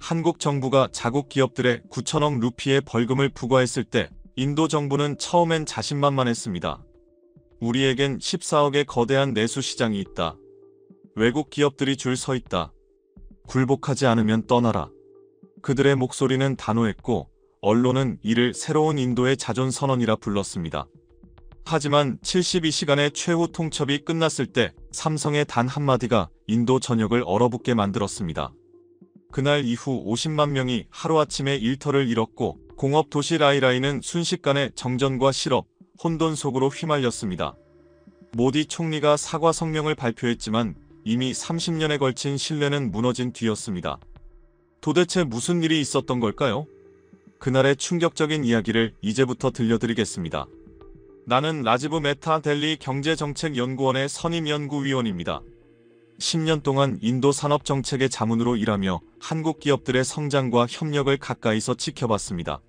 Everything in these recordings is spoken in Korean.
한국 정부가 자국 기업들에 9천억 루피의 벌금을 부과했을 때 인도 정부는 처음엔 자신만만했습니다. 우리에겐 14억의 거대한 내수 시장이 있다. 외국 기업들이 줄 서 있다. 굴복하지 않으면 떠나라. 그들의 목소리는 단호했고 언론은 이를 새로운 인도의 자존선언이라 불렀습니다. 하지만 72시간의 최후 통첩이 끝났을 때 삼성의 단 한마디가 인도 전역을 얼어붙게 만들었습니다. 그날 이후 50만 명이 하루아침에 일터를 잃었고 공업 도시 라이라이는 순식간에 정전과 실업, 혼돈 속으로 휘말렸습니다. 모디 총리가 사과 성명을 발표했지만 이미 30년에 걸친 신뢰는 무너진 뒤였습니다. 도대체 무슨 일이 있었던 걸까요? 그날의 충격적인 이야기를 이제부터 들려드리겠습니다. 나는 라지브 메타 델리 경제정책연구원의 선임연구위원입니다. 10년 동안 인도 산업정책의 자문으로 일하며 한국 기업들의 성장과 협력을 가까이서 지켜봤습니다.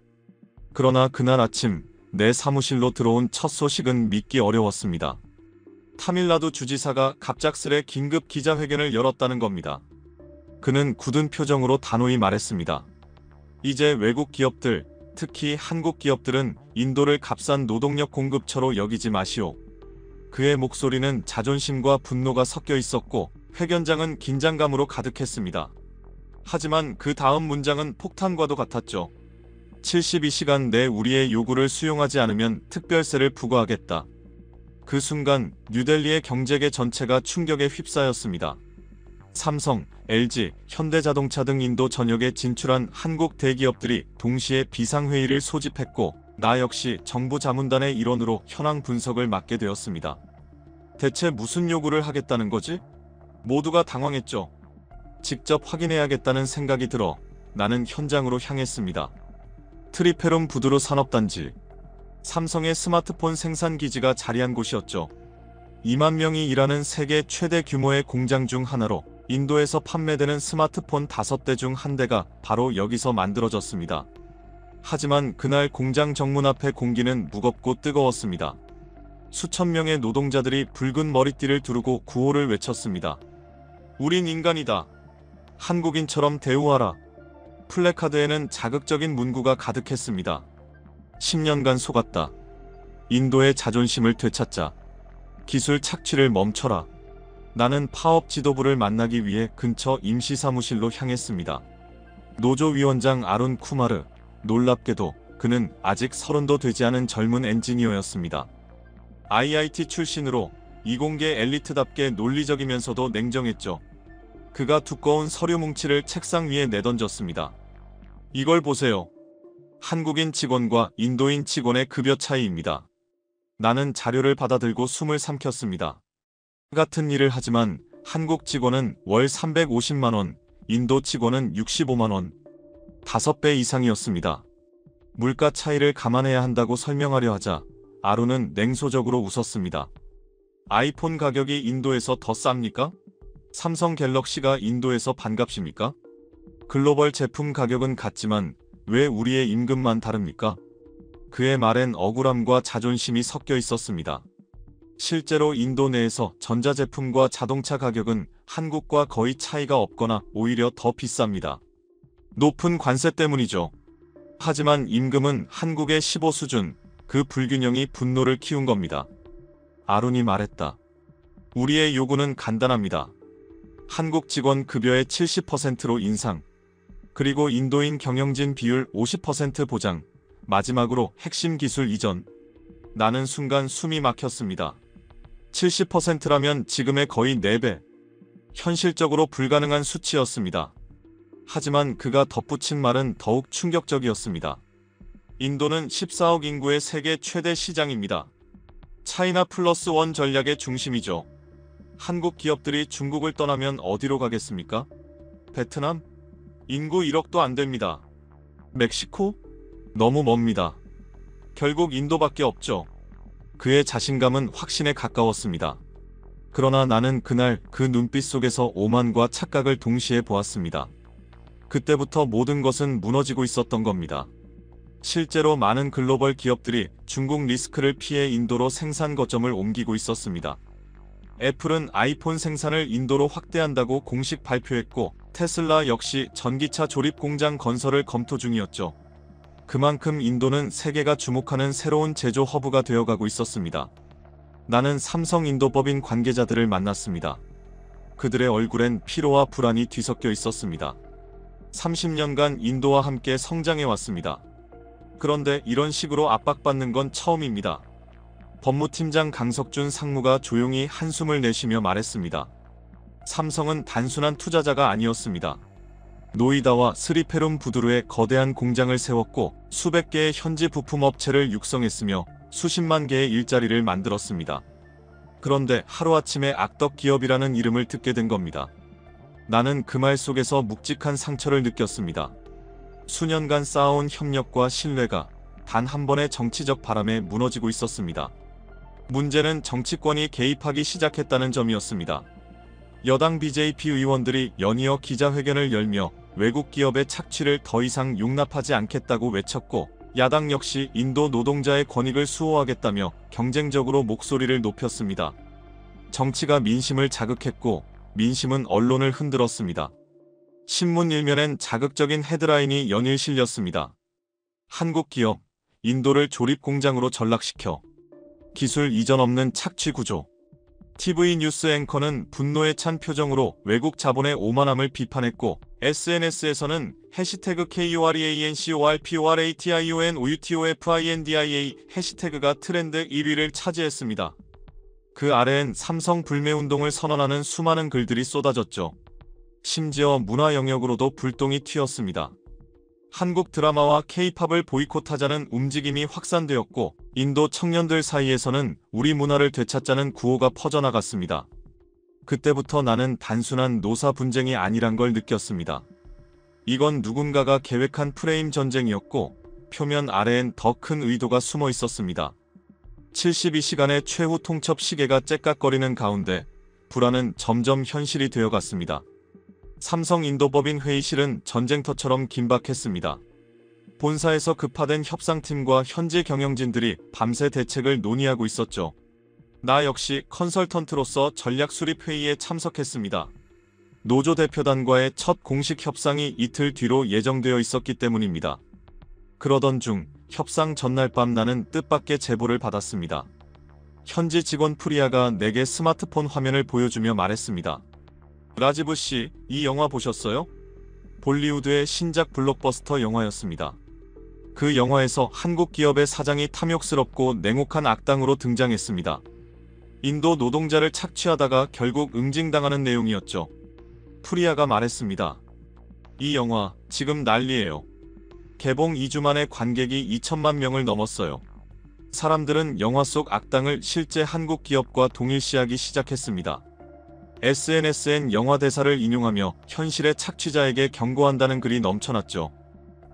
그러나 그날 아침 내 사무실로 들어온 첫 소식은 믿기 어려웠습니다. 타밀나두 주지사가 갑작스레 긴급 기자회견을 열었다는 겁니다. 그는 굳은 표정으로 단호히 말했습니다. 이제 외국 기업들, 특히 한국 기업들은 인도를 값싼 노동력 공급처로 여기지 마시오. 그의 목소리는 자존심과 분노가 섞여 있었고 회견장은 긴장감으로 가득했습니다. 하지만 그 다음 문장은 폭탄과도 같았죠. 72시간 내 우리의 요구를 수용하지 않으면 특별세를 부과하겠다. 그 순간 뉴델리의 경제계 전체가 충격에 휩싸였습니다. 삼성, LG, 현대자동차 등 인도 전역에 진출한 한국 대기업들이 동시에 비상회의를 소집했고 나 역시 정부 자문단의 일원으로 현황 분석을 맡게 되었습니다. 대체 무슨 요구를 하겠다는 거지? 모두가 당황했죠. 직접 확인해야겠다는 생각이 들어 나는 현장으로 향했습니다. 트리페룸 부두르 산업단지. 삼성의 스마트폰 생산 기지가 자리한 곳이었죠. 2만 명이 일하는 세계 최대 규모의 공장 중 하나로 인도에서 판매되는 스마트폰 5대 중 1대가 바로 여기서 만들어졌습니다. 하지만 그날 공장 정문 앞의 공기는 무겁고 뜨거웠습니다. 수천 명의 노동자들이 붉은 머리띠를 두르고 구호를 외쳤습니다. 우린 인간이다. 한국인처럼 대우하라. 플래카드에는 자극적인 문구가 가득했습니다. 10년간 속았다. 인도의 자존심을 되찾자. 기술 착취를 멈춰라. 나는 파업 지도부를 만나기 위해 근처 임시사무실로 향했습니다. 노조위원장 아룬 쿠마르. 놀랍게도 그는 아직 30도 되지 않은 젊은 엔지니어였습니다. IIT 출신으로 이공계 엘리트답게 논리적이면서도 냉정했죠. 그가 두꺼운 서류 뭉치를 책상 위에 내던졌습니다. 이걸 보세요. 한국인 직원과 인도인 직원의 급여 차이입니다. 나는 자료를 받아들고 숨을 삼켰습니다. 같은 일을 하지만 한국 직원은 월 350만원, 인도 직원은 65만원. 5배 이상이었습니다. 물가 차이를 감안해야 한다고 설명하려 하자 아룬은 냉소적으로 웃었습니다. 아이폰 가격이 인도에서 더 쌉니까? 삼성 갤럭시가 인도에서 반값입니까? 글로벌 제품 가격은 같지만 왜 우리의 임금만 다릅니까? 그의 말엔 억울함과 자존심이 섞여 있었습니다. 실제로 인도 내에서 전자제품과 자동차 가격은 한국과 거의 차이가 없거나 오히려 더 비쌉니다. 높은 관세 때문이죠. 하지만 임금은 한국의 15 수준, 그 불균형이 분노를 키운 겁니다. 아룬이 말했다. 우리의 요구는 간단합니다. 한국 직원 급여의 70%로 인상, 그리고 인도인 경영진 비율 50% 보장, 마지막으로 핵심 기술 이전. 나는 순간 숨이 막혔습니다. 70%라면 지금의 거의 4배. 현실적으로 불가능한 수치였습니다. 하지만 그가 덧붙인 말은 더욱 충격적이었습니다. 인도는 14억 인구의 세계 최대 시장입니다. 차이나 플러스 원 전략의 중심이죠. 한국 기업들이 중국을 떠나면 어디로 가겠습니까? 베트남? 인구 1억도 안 됩니다. 멕시코? 너무 멉니다. 결국 인도밖에 없죠. 그의 자신감은 확신에 가까웠습니다. 그러나 나는 그날 그 눈빛 속에서 오만과 착각을 동시에 보았습니다. 그때부터 모든 것은 무너지고 있었던 겁니다. 실제로 많은 글로벌 기업들이 중국 리스크를 피해 인도로 생산 거점을 옮기고 있었습니다. 애플은 아이폰 생산을 인도로 확대한다고 공식 발표했고 테슬라 역시 전기차 조립 공장 건설을 검토 중이었죠. 그만큼 인도는 세계가 주목하는 새로운 제조 허브가 되어가고 있었습니다. 나는 삼성 인도법인 관계자들을 만났습니다. 그들의 얼굴엔 피로와 불안이 뒤섞여 있었습니다. 30년간 인도와 함께 성장해왔습니다. 그런데 이런 식으로 압박받는 건 처음입니다. 법무팀장 강석준 상무가 조용히 한숨을 내쉬며 말했습니다. 삼성은 단순한 투자자가 아니었습니다. 노이다와 스리페룸부두르에 거대한 공장을 세웠고 수백 개의 현지 부품 업체를 육성했으며 수십만 개의 일자리를 만들었습니다. 그런데 하루아침에 악덕 기업이라는 이름을 듣게 된 겁니다. 나는 그 말 속에서 묵직한 상처를 느꼈습니다. 수년간 쌓아온 협력과 신뢰가 단 한 번의 정치적 바람에 무너지고 있었습니다. 문제는 정치권이 개입하기 시작했다는 점이었습니다. 여당 BJP 의원들이 연이어 기자회견을 열며 외국 기업의 착취를 더 이상 용납하지 않겠다고 외쳤고, 야당 역시 인도 노동자의 권익을 수호하겠다며 경쟁적으로 목소리를 높였습니다. 정치가 민심을 자극했고 민심은 언론을 흔들었습니다. 신문 일면엔 자극적인 헤드라인이 연일 실렸습니다. 한국 기업, 인도를 조립공장으로 전락시켜 기술 이전 없는 착취 구조. TV 뉴스 앵커는 분노에 찬 표정으로 외국 자본의 오만함을 비판했고, SNS에서는 해시태그 KUREANCORPORATIONOUTOFINDIA 해시태그가 트렌드 1위를 차지했습니다. 그 아래엔 삼성 불매운동을 선언하는 수많은 글들이 쏟아졌죠. 심지어 문화 영역으로도 불똥이 튀었습니다. 한국 드라마와 K-팝을 보이콧하자는 움직임이 확산되었고, 인도 청년들 사이에서는 우리 문화를 되찾자는 구호가 퍼져나갔습니다. 그때부터 나는 단순한 노사 분쟁이 아니란 걸 느꼈습니다. 이건 누군가가 계획한 프레임 전쟁이었고, 표면 아래엔 더 큰 의도가 숨어 있었습니다. 72시간의 최후 통첩 시계가 째깍거리는 가운데 불안은 점점 현실이 되어갔습니다. 삼성 인도법인 회의실은 전쟁터처럼 긴박했습니다. 본사에서 급파된 협상팀과 현지 경영진들이 밤새 대책을 논의하고 있었죠. 나 역시 컨설턴트로서 전략수립회의에 참석했습니다. 노조 대표단과의 첫 공식 협상이 이틀 뒤로 예정되어 있었기 때문입니다. 그러던 중 협상 전날 밤 나는 뜻밖의 제보를 받았습니다. 현지 직원 프리아가 내게 스마트폰 화면을 보여주며 말했습니다. 라지브 씨, 이 영화 보셨어요? 볼리우드의 신작 블록버스터 영화였습니다. 그 영화에서 한국 기업의 사장이 탐욕스럽고 냉혹한 악당으로 등장했습니다. 인도 노동자를 착취하다가 결국 응징당하는 내용이었죠. 프리아가 말했습니다. 이 영화 지금 난리예요. 개봉 2주 만에 관객이 2천만 명을 넘었어요. 사람들은 영화 속 악당을 실제 한국 기업과 동일시하기 시작했습니다. SNS엔 영화 대사를 인용하며 현실의 착취자에게 경고한다는 글이 넘쳐났죠.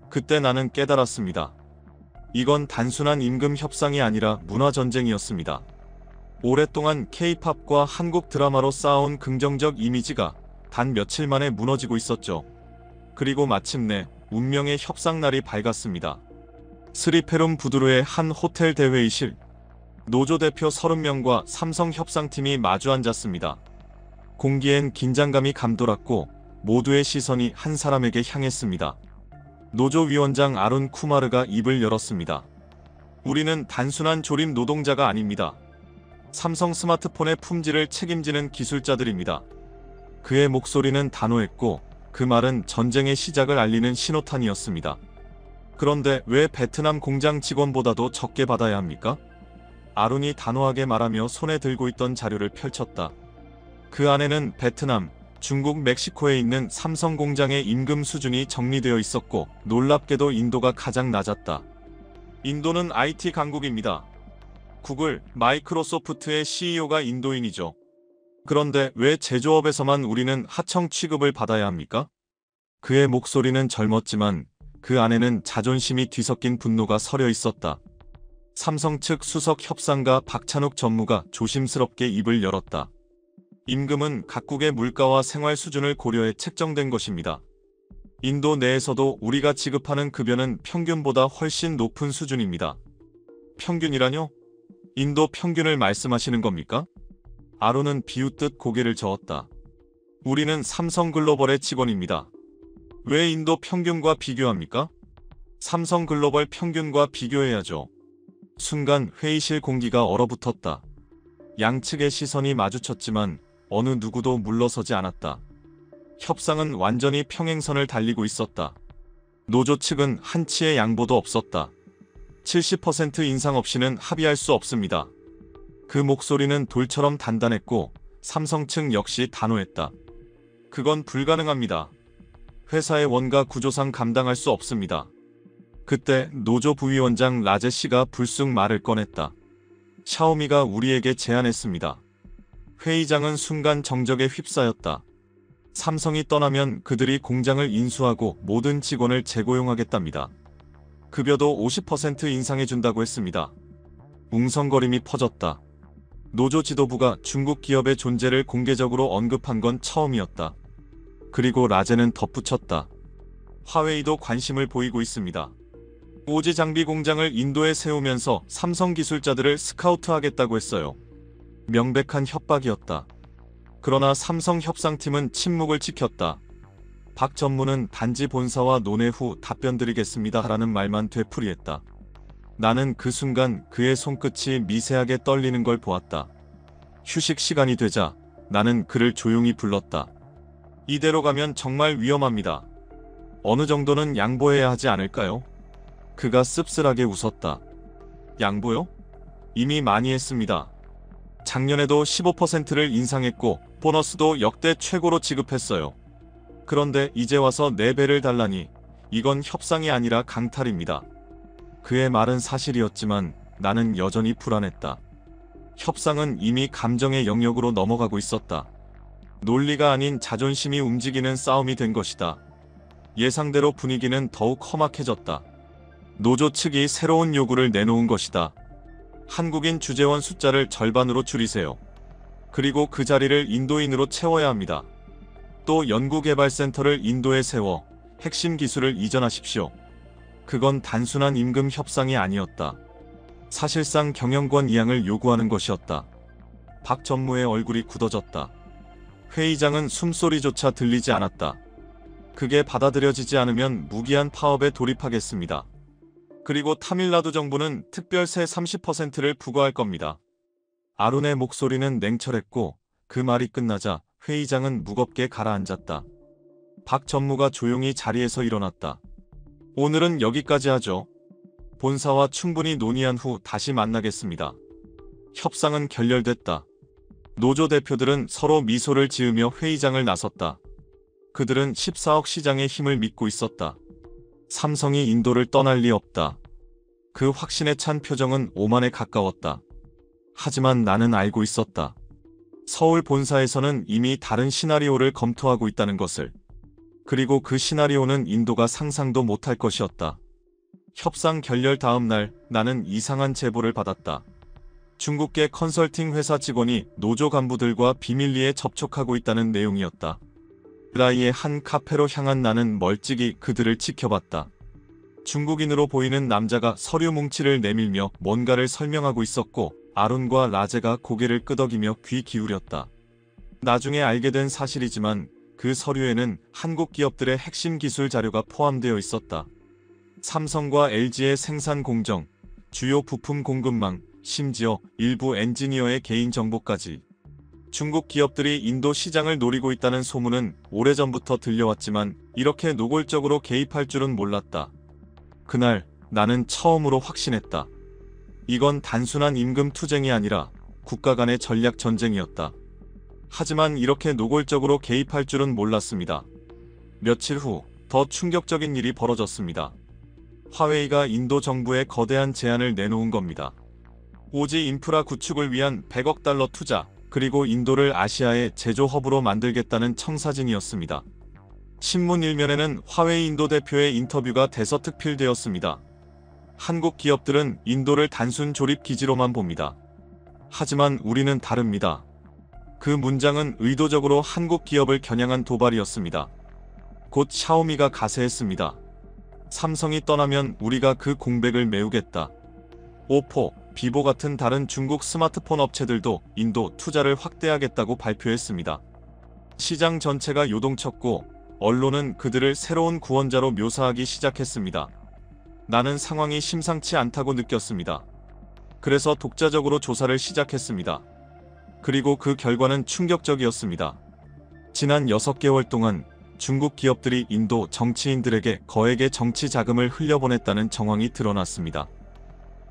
그때 나는 깨달았습니다. 이건 단순한 임금 협상이 아니라 문화 전쟁이었습니다. 오랫동안 K-팝과 한국 드라마로 쌓아온 긍정적 이미지가 단 며칠 만에 무너지고 있었죠. 그리고 마침내 운명의 협상날이 밝았습니다. 스리페룸부두르의 한 호텔 대회의실. 노조 대표 30명과 삼성 협상팀이 마주 앉았습니다. 공기엔 긴장감이 감돌았고 모두의 시선이 한 사람에게 향했습니다. 노조위원장 아룬 쿠마르가 입을 열었습니다. 우리는 단순한 조립 노동자가 아닙니다. 삼성 스마트폰의 품질을 책임지는 기술자들입니다. 그의 목소리는 단호했고 그 말은 전쟁의 시작을 알리는 신호탄이었습니다. 그런데 왜 베트남 공장 직원보다도 적게 받아야 합니까? 아룬이 단호하게 말하며 손에 들고 있던 자료를 펼쳤다. 그 안에는 베트남, 중국, 멕시코에 있는 삼성 공장의 임금 수준이 정리되어 있었고 놀랍게도 인도가 가장 낮았다. 인도는 IT 강국입니다. 구글, 마이크로소프트의 CEO가 인도인이죠. 그런데 왜 제조업에서만 우리는 하청 취급을 받아야 합니까? 그의 목소리는 젊었지만 그 안에는 자존심이 뒤섞인 분노가 서려 있었다. 삼성 측 수석 협상가 박찬욱 전무가 조심스럽게 입을 열었다. 임금은 각국의 물가와 생활 수준을 고려해 책정된 것입니다. 인도 내에서도 우리가 지급하는 급여는 평균보다 훨씬 높은 수준입니다. 평균이라뇨? 인도 평균을 말씀하시는 겁니까? 아론은 비웃듯 고개를 저었다. 우리는 삼성글로벌의 직원입니다. 왜 인도 평균과 비교합니까? 삼성글로벌 평균과 비교해야죠. 순간 회의실 공기가 얼어붙었다. 양측의 시선이 마주쳤지만 어느 누구도 물러서지 않았다. 협상은 완전히 평행선을 달리고 있었다. 노조 측은 한치의 양보도 없었다. 70% 인상 없이는 합의할 수 없습니다. 그 목소리는 돌처럼 단단했고 삼성 측 역시 단호했다. 그건 불가능합니다. 회사의 원가 구조상 감당할 수 없습니다. 그때 노조 부위원장 라제 씨가 불쑥 말을 꺼냈다. 샤오미가 우리에게 제안했습니다. 회의장은 순간 정적에 휩싸였다. 삼성이 떠나면 그들이 공장을 인수하고 모든 직원을 재고용하겠답니다. 급여도 50% 인상해준다고 했습니다. 웅성거림이 퍼졌다. 노조 지도부가 중국 기업의 존재를 공개적으로 언급한 건 처음이었다. 그리고 라제는 덧붙였다. 화웨이도 관심을 보이고 있습니다. 오지 장비 공장을 인도에 세우면서 삼성 기술자들을 스카우트하겠다고 했어요. 명백한 협박이었다. 그러나 삼성 협상팀은 침묵을 지켰다. 박 전무는 단지 본사와 논의 후 답변드리겠습니다라는 말만 되풀이했다. 나는 그 순간 그의 손끝이 미세하게 떨리는 걸 보았다. 휴식 시간이 되자 나는 그를 조용히 불렀다. 이대로 가면 정말 위험합니다. 어느 정도는 양보해야 하지 않을까요? 그가 씁쓸하게 웃었다. 양보요? 이미 많이 했습니다. 작년에도 15%를 인상했고 보너스도 역대 최고로 지급했어요. 그런데 이제 와서 4배를 달라니 이건 협상이 아니라 강탈입니다. 그의 말은 사실이었지만 나는 여전히 불안했다. 협상은 이미 감정의 영역으로 넘어가고 있었다. 논리가 아닌 자존심이 움직이는 싸움이 된 것이다. 예상대로 분위기는 더욱 험악해졌다. 노조 측이 새로운 요구를 내놓은 것이다. 한국인 주재원 숫자를 절반으로 줄이세요. 그리고 그 자리를 인도인으로 채워야 합니다. 또 연구개발센터를 인도에 세워 핵심 기술을 이전하십시오. 그건 단순한 임금 협상이 아니었다. 사실상 경영권 이양을 요구하는 것이었다. 박 전무의 얼굴이 굳어졌다. 회의장은 숨소리조차 들리지 않았다. 그게 받아들여지지 않으면 무기한 파업에 돌입하겠습니다. 그리고 타밀나두 정부는 특별세 30%를 부과할 겁니다. 아룬의 목소리는 냉철했고 그 말이 끝나자 회의장은 무겁게 가라앉았다. 박 전무가 조용히 자리에서 일어났다. 오늘은 여기까지 하죠. 본사와 충분히 논의한 후 다시 만나겠습니다. 협상은 결렬됐다. 노조 대표들은 서로 미소를 지으며 회의장을 나섰다. 그들은 14억 시장의 힘을 믿고 있었다. 삼성이 인도를 떠날 리 없다. 그 확신에 찬 표정은 오만에 가까웠다. 하지만 나는 알고 있었다. 서울 본사에서는 이미 다른 시나리오를 검토하고 있다는 것을. 그리고 그 시나리오는 인도가 상상도 못할 것이었다. 협상 결렬 다음 날 나는 이상한 제보를 받았다. 중국계 컨설팅 회사 직원이 노조 간부들과 비밀리에 접촉하고 있다는 내용이었다. 라이의 한 카페로 향한 나는 멀찍이 그들을 지켜봤다. 중국인으로 보이는 남자가 서류 뭉치를 내밀며 뭔가를 설명하고 있었고 아룬과 라제가 고개를 끄덕이며 귀 기울였다. 나중에 알게 된 사실이지만 그 서류에는 한국 기업들의 핵심 기술 자료가 포함되어 있었다. 삼성과 LG의 생산 공정, 주요 부품 공급망, 심지어 일부 엔지니어의 개인정보까지. 중국 기업들이 인도 시장을 노리고 있다는 소문은 오래전부터 들려왔지만 이렇게 노골적으로 개입할 줄은 몰랐다. 그날 나는 처음으로 확신했다. 이건 단순한 임금 투쟁이 아니라 국가 간의 전략 전쟁이었다. 하지만 이렇게 노골적으로 개입할 줄은 몰랐습니다. 며칠 후 더 충격적인 일이 벌어졌습니다. 화웨이가 인도 정부에 거대한 제안을 내놓은 겁니다. 오지 인프라 구축을 위한 100억 달러 투자, 그리고 인도를 아시아의 제조 허브로 만들겠다는 청사진이었습니다. 신문 일면에는 화웨이 인도 대표의 인터뷰가 대서특필되었습니다. 한국 기업들은 인도를 단순 조립 기지로만 봅니다. 하지만 우리는 다릅니다. 그 문장은 의도적으로 한국 기업을 겨냥한 도발이었습니다. 곧 샤오미가 가세했습니다. 삼성이 떠나면 우리가 그 공백을 메우겠다. 오포, 비보 같은 다른 중국 스마트폰 업체들도 인도 투자를 확대하겠다고 발표했습니다. 시장 전체가 요동쳤고 언론은 그들을 새로운 구원자로 묘사하기 시작했습니다. 나는 상황이 심상치 않다고 느꼈습니다. 그래서 독자적으로 조사를 시작했습니다. 그리고 그 결과는 충격적이었습니다. 지난 6개월 동안 중국 기업들이 인도 정치인들에게 거액의 정치 자금을 흘려보냈다는 정황이 드러났습니다.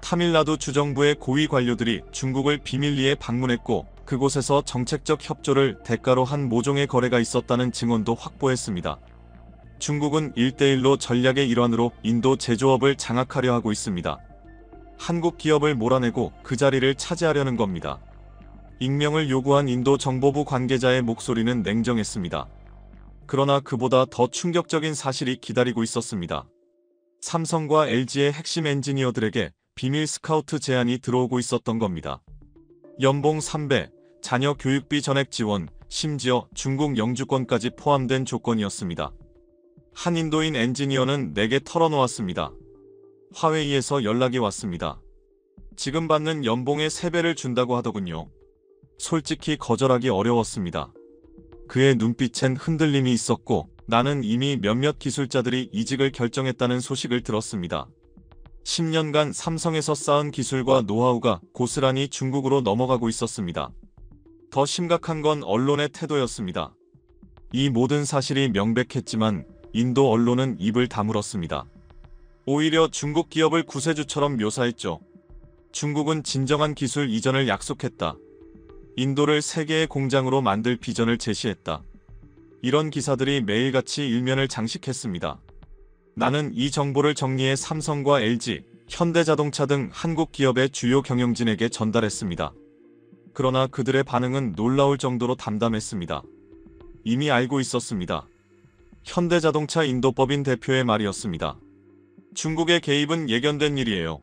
타밀나두 주정부의 고위 관료들이 중국을 비밀리에 방문했고 그곳에서 정책적 협조를 대가로 한 모종의 거래가 있었다는 증언도 확보했습니다. 중국은 1대1로 전략의 일환으로 인도 제조업을 장악하려 하고 있습니다. 한국 기업을 몰아내고 그 자리를 차지하려는 겁니다. 익명을 요구한 인도 정보부 관계자의 목소리는 냉정했습니다. 그러나 그보다 더 충격적인 사실이 기다리고 있었습니다. 삼성과 LG의 핵심 엔지니어들에게 비밀 스카우트 제안이 들어오고 있었던 겁니다. 연봉 3배, 자녀 교육비 전액 지원, 심지어 중국 영주권까지 포함된 조건이었습니다. 한 인도인 엔지니어는 내게 털어놓았습니다. 화웨이에서 연락이 왔습니다. 지금 받는 연봉의 3배를 준다고 하더군요. 솔직히 거절하기 어려웠습니다. 그의 눈빛엔 흔들림이 있었고 나는 이미 몇몇 기술자들이 이직을 결정했다는 소식을 들었습니다. 10년간 삼성에서 쌓은 기술과 노하우가 고스란히 중국으로 넘어가고 있었습니다. 더 심각한 건 언론의 태도였습니다. 이 모든 사실이 명백했지만 인도 언론은 입을 다물었습니다. 오히려 중국 기업을 구세주처럼 묘사했죠. 중국은 진정한 기술 이전을 약속했다. 인도를 세계의 공장으로 만들 비전을 제시했다. 이런 기사들이 매일같이 일면을 장식했습니다. 나는 이 정보를 정리해 삼성과 LG, 현대자동차 등 한국 기업의 주요 경영진에게 전달했습니다. 그러나 그들의 반응은 놀라울 정도로 담담했습니다. 이미 알고 있었습니다. 현대자동차 인도법인 대표의 말이었습니다. 중국의 개입은 예견된 일이에요.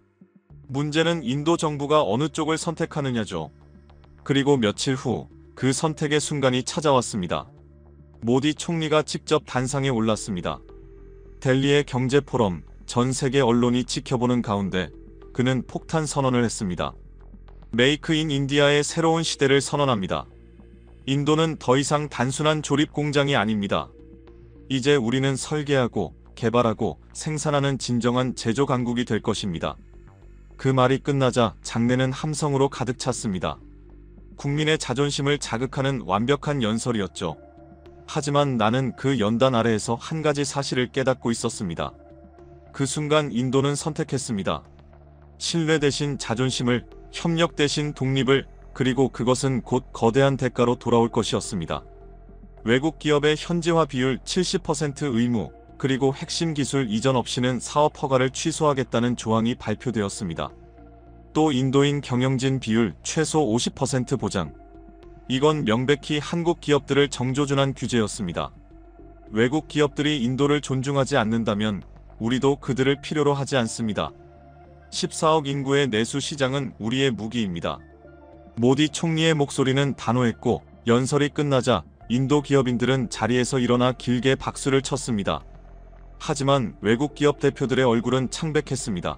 문제는 인도 정부가 어느 쪽을 선택하느냐죠. 그리고 며칠 후 그 선택의 순간이 찾아왔습니다. 모디 총리가 직접 단상에 올랐습니다. 델리의 경제 포럼, 전 세계 언론이 지켜보는 가운데 그는 폭탄 선언을 했습니다. 메이크 인 인디아의 새로운 시대를 선언합니다. 인도는 더 이상 단순한 조립 공장이 아닙니다. 이제 우리는 설계하고 개발하고 생산하는 진정한 제조 강국이 될 것입니다. 그 말이 끝나자 장내는 함성으로 가득 찼습니다. 국민의 자존심을 자극하는 완벽한 연설이었죠. 하지만 나는 그 연단 아래에서 한 가지 사실을 깨닫고 있었습니다. 그 순간 인도는 선택했습니다. 신뢰 대신 자존심을, 협력 대신 독립을, 그리고 그것은 곧 거대한 대가로 돌아올 것이었습니다. 외국 기업의 현지화 비율 70% 의무, 그리고 핵심 기술 이전 없이는 사업 허가를 취소하겠다는 조항이 발표되었습니다. 또 인도인 경영진 비율 최소 50% 보장. 이건 명백히 한국 기업들을 정조준한 규제였습니다. 외국 기업들이 인도를 존중하지 않는다면 우리도 그들을 필요로 하지 않습니다. 14억 인구의 내수 시장은 우리의 무기입니다. 모디 총리의 목소리는 단호했고 연설이 끝나자 인도 기업인들은 자리에서 일어나 길게 박수를 쳤습니다. 하지만 외국 기업 대표들의 얼굴은 창백했습니다.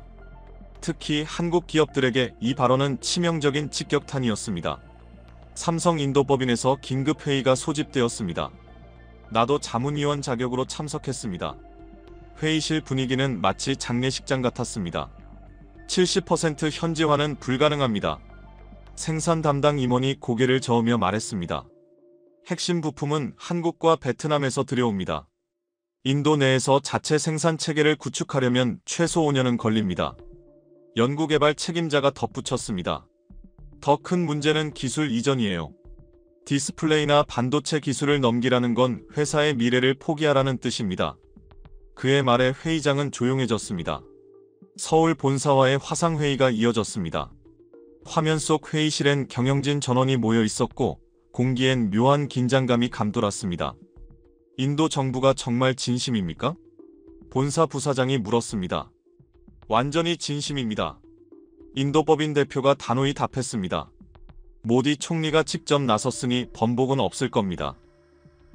특히 한국 기업들에게 이 발언은 치명적인 직격탄이었습니다. 삼성 인도법인에서 긴급회의가 소집되었습니다. 나도 자문위원 자격으로 참석했습니다. 회의실 분위기는 마치 장례식장 같았습니다. 70% 현지화는 불가능합니다. 생산 담당 임원이 고개를 저으며 말했습니다. 핵심 부품은 한국과 베트남에서 들여옵니다. 인도 내에서 자체 생산 체계를 구축하려면 최소 5년은 걸립니다. 연구개발 책임자가 덧붙였습니다. 더 큰 문제는 기술 이전이에요. 디스플레이나 반도체 기술을 넘기라는 건 회사의 미래를 포기하라는 뜻입니다. 그의 말에 회의장은 조용해졌습니다. 서울 본사와의 화상회의가 이어졌습니다. 화면 속 회의실엔 경영진 전원이 모여 있었고 공기엔 묘한 긴장감이 감돌았습니다. 인도 정부가 정말 진심입니까? 본사 부사장이 물었습니다. 완전히 진심입니다. 인도법인 대표가 단호히 답했습니다. 모디 총리가 직접 나섰으니 번복은 없을 겁니다.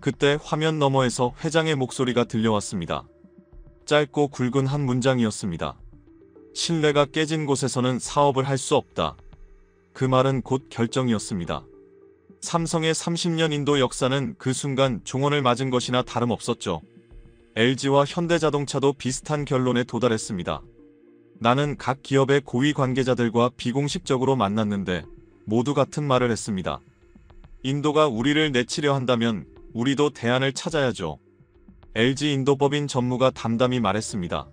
그때 화면 너머에서 회장의 목소리가 들려왔습니다. 짧고 굵은 한 문장이었습니다. 신뢰가 깨진 곳에서는 사업을 할 수 없다. 그 말은 곧 결정이었습니다. 삼성의 30년 인도 역사는 그 순간 종언을 맞은 것이나 다름없었죠. LG와 현대자동차도 비슷한 결론에 도달했습니다. 나는 각 기업의 고위 관계자들과 비공식적으로 만났는데 모두 같은 말을 했습니다. 인도가 우리를 내치려 한다면 우리도 대안을 찾아야죠. LG 인도법인 전무가 담담히 말했습니다.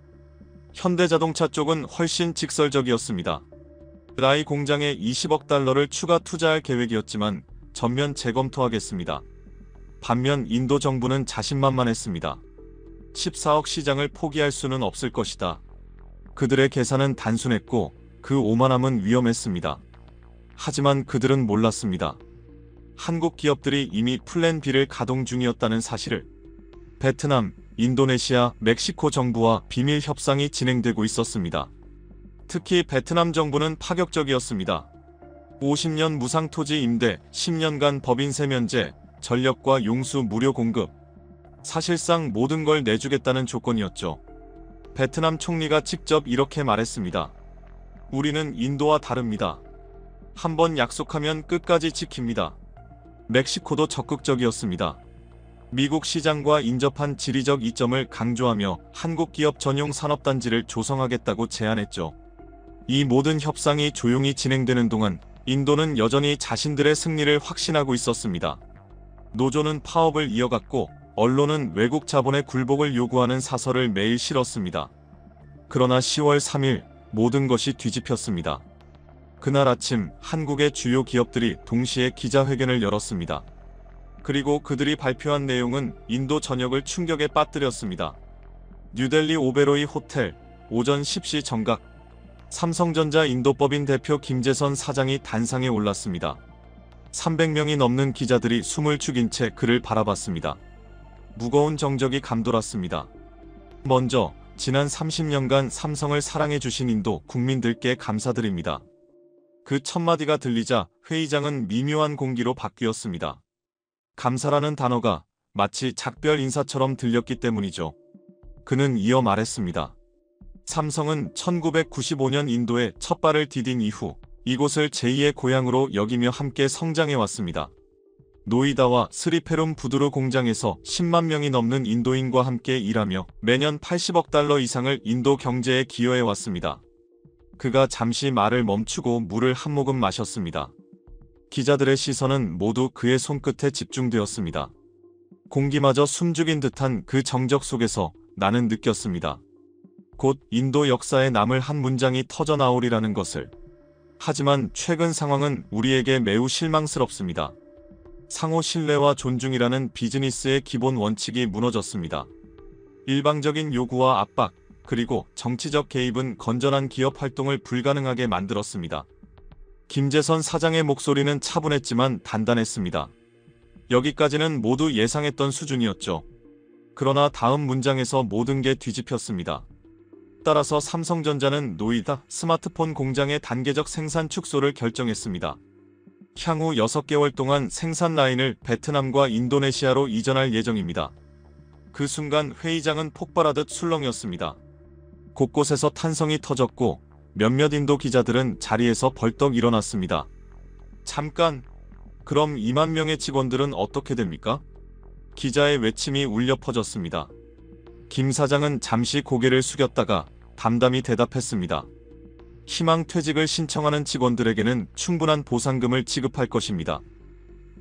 현대자동차 쪽은 훨씬 직설적이었습니다. 라이 공장에 20억 달러를 추가 투자할 계획이었지만 전면 재검토하겠습니다. 반면 인도 정부는 자신만만했습니다. 14억 시장을 포기할 수는 없을 것이다. 그들의 계산은 단순했고 그 오만함은 위험했습니다. 하지만 그들은 몰랐습니다. 한국 기업들이 이미 플랜 B를 가동 중이었다는 사실을. 베트남, 인도네시아, 멕시코 정부와 비밀 협상이 진행되고 있었습니다. 특히 베트남 정부는 파격적이었습니다. 50년 무상 토지 임대, 10년간 법인세 면제, 전력과 용수 무료 공급. 사실상 모든 걸 내주겠다는 조건이었죠. 베트남 총리가 직접 이렇게 말했습니다. 우리는 인도와 다릅니다. 한번 약속하면 끝까지 지킵니다. 멕시코도 적극적이었습니다. 미국 시장과 인접한 지리적 이점을 강조하며 한국 기업 전용 산업단지를 조성하겠다고 제안했죠. 이 모든 협상이 조용히 진행되는 동안 인도는 여전히 자신들의 승리를 확신하고 있었습니다. 노조는 파업을 이어갔고 언론은 외국 자본의 굴복을 요구하는 사설을 매일 실었습니다. 그러나 10월 3일 모든 것이 뒤집혔습니다. 그날 아침 한국의 주요 기업들이 동시에 기자회견을 열었습니다. 그리고 그들이 발표한 내용은 인도 전역을 충격에 빠뜨렸습니다. 뉴델리 오베로이 호텔, 오전 10시 정각. 삼성전자 인도법인 대표 김재선 사장이 단상에 올랐습니다. 300명이 넘는 기자들이 숨을 죽인 채 그를 바라봤습니다. 무거운 정적이 감돌았습니다. 먼저 지난 30년간 삼성을 사랑해주신 인도 국민들께 감사드립니다. 그 첫마디가 들리자 회의장은 미묘한 공기로 바뀌었습니다. 감사라는 단어가 마치 작별 인사처럼 들렸기 때문이죠. 그는 이어 말했습니다. 삼성은 1995년 인도에 첫 발을 디딘 이후 이곳을 제2의 고향으로 여기며 함께 성장해왔습니다. 노이다와 스리페룸 부두르 공장에서 10만 명이 넘는 인도인과 함께 일하며 매년 80억 달러 이상을 인도 경제에 기여해왔습니다. 그가 잠시 말을 멈추고 물을 한 모금 마셨습니다. 기자들의 시선은 모두 그의 손끝에 집중되었습니다. 공기마저 숨죽인 듯한 그 정적 속에서 나는 느꼈습니다. 곧 인도 역사에 남을 한 문장이 터져나오리라는 것을. 하지만 최근 상황은 우리에게 매우 실망스럽습니다. 상호 신뢰와 존중이라는 비즈니스의 기본 원칙이 무너졌습니다. 일방적인 요구와 압박, 그리고 정치적 개입은 건전한 기업 활동을 불가능하게 만들었습니다. 김재선 사장의 목소리는 차분했지만 단단했습니다. 여기까지는 모두 예상했던 수준이었죠. 그러나 다음 문장에서 모든 게 뒤집혔습니다. 따라서 삼성전자는 노이다 스마트폰 공장의 단계적 생산 축소를 결정했습니다. 향후 6개월 동안 생산 라인을 베트남과 인도네시아로 이전할 예정입니다. 그 순간 회의장은 폭발하듯 술렁였습니다. 곳곳에서 탄성이 터졌고 몇몇 인도 기자들은 자리에서 벌떡 일어났습니다. 잠깐! 그럼 2만 명의 직원들은 어떻게 됩니까? 기자의 외침이 울려 퍼졌습니다. 김 사장은 잠시 고개를 숙였다가 담담히 대답했습니다. 희망퇴직을 신청하는 직원들에게는 충분한 보상금을 지급할 것입니다.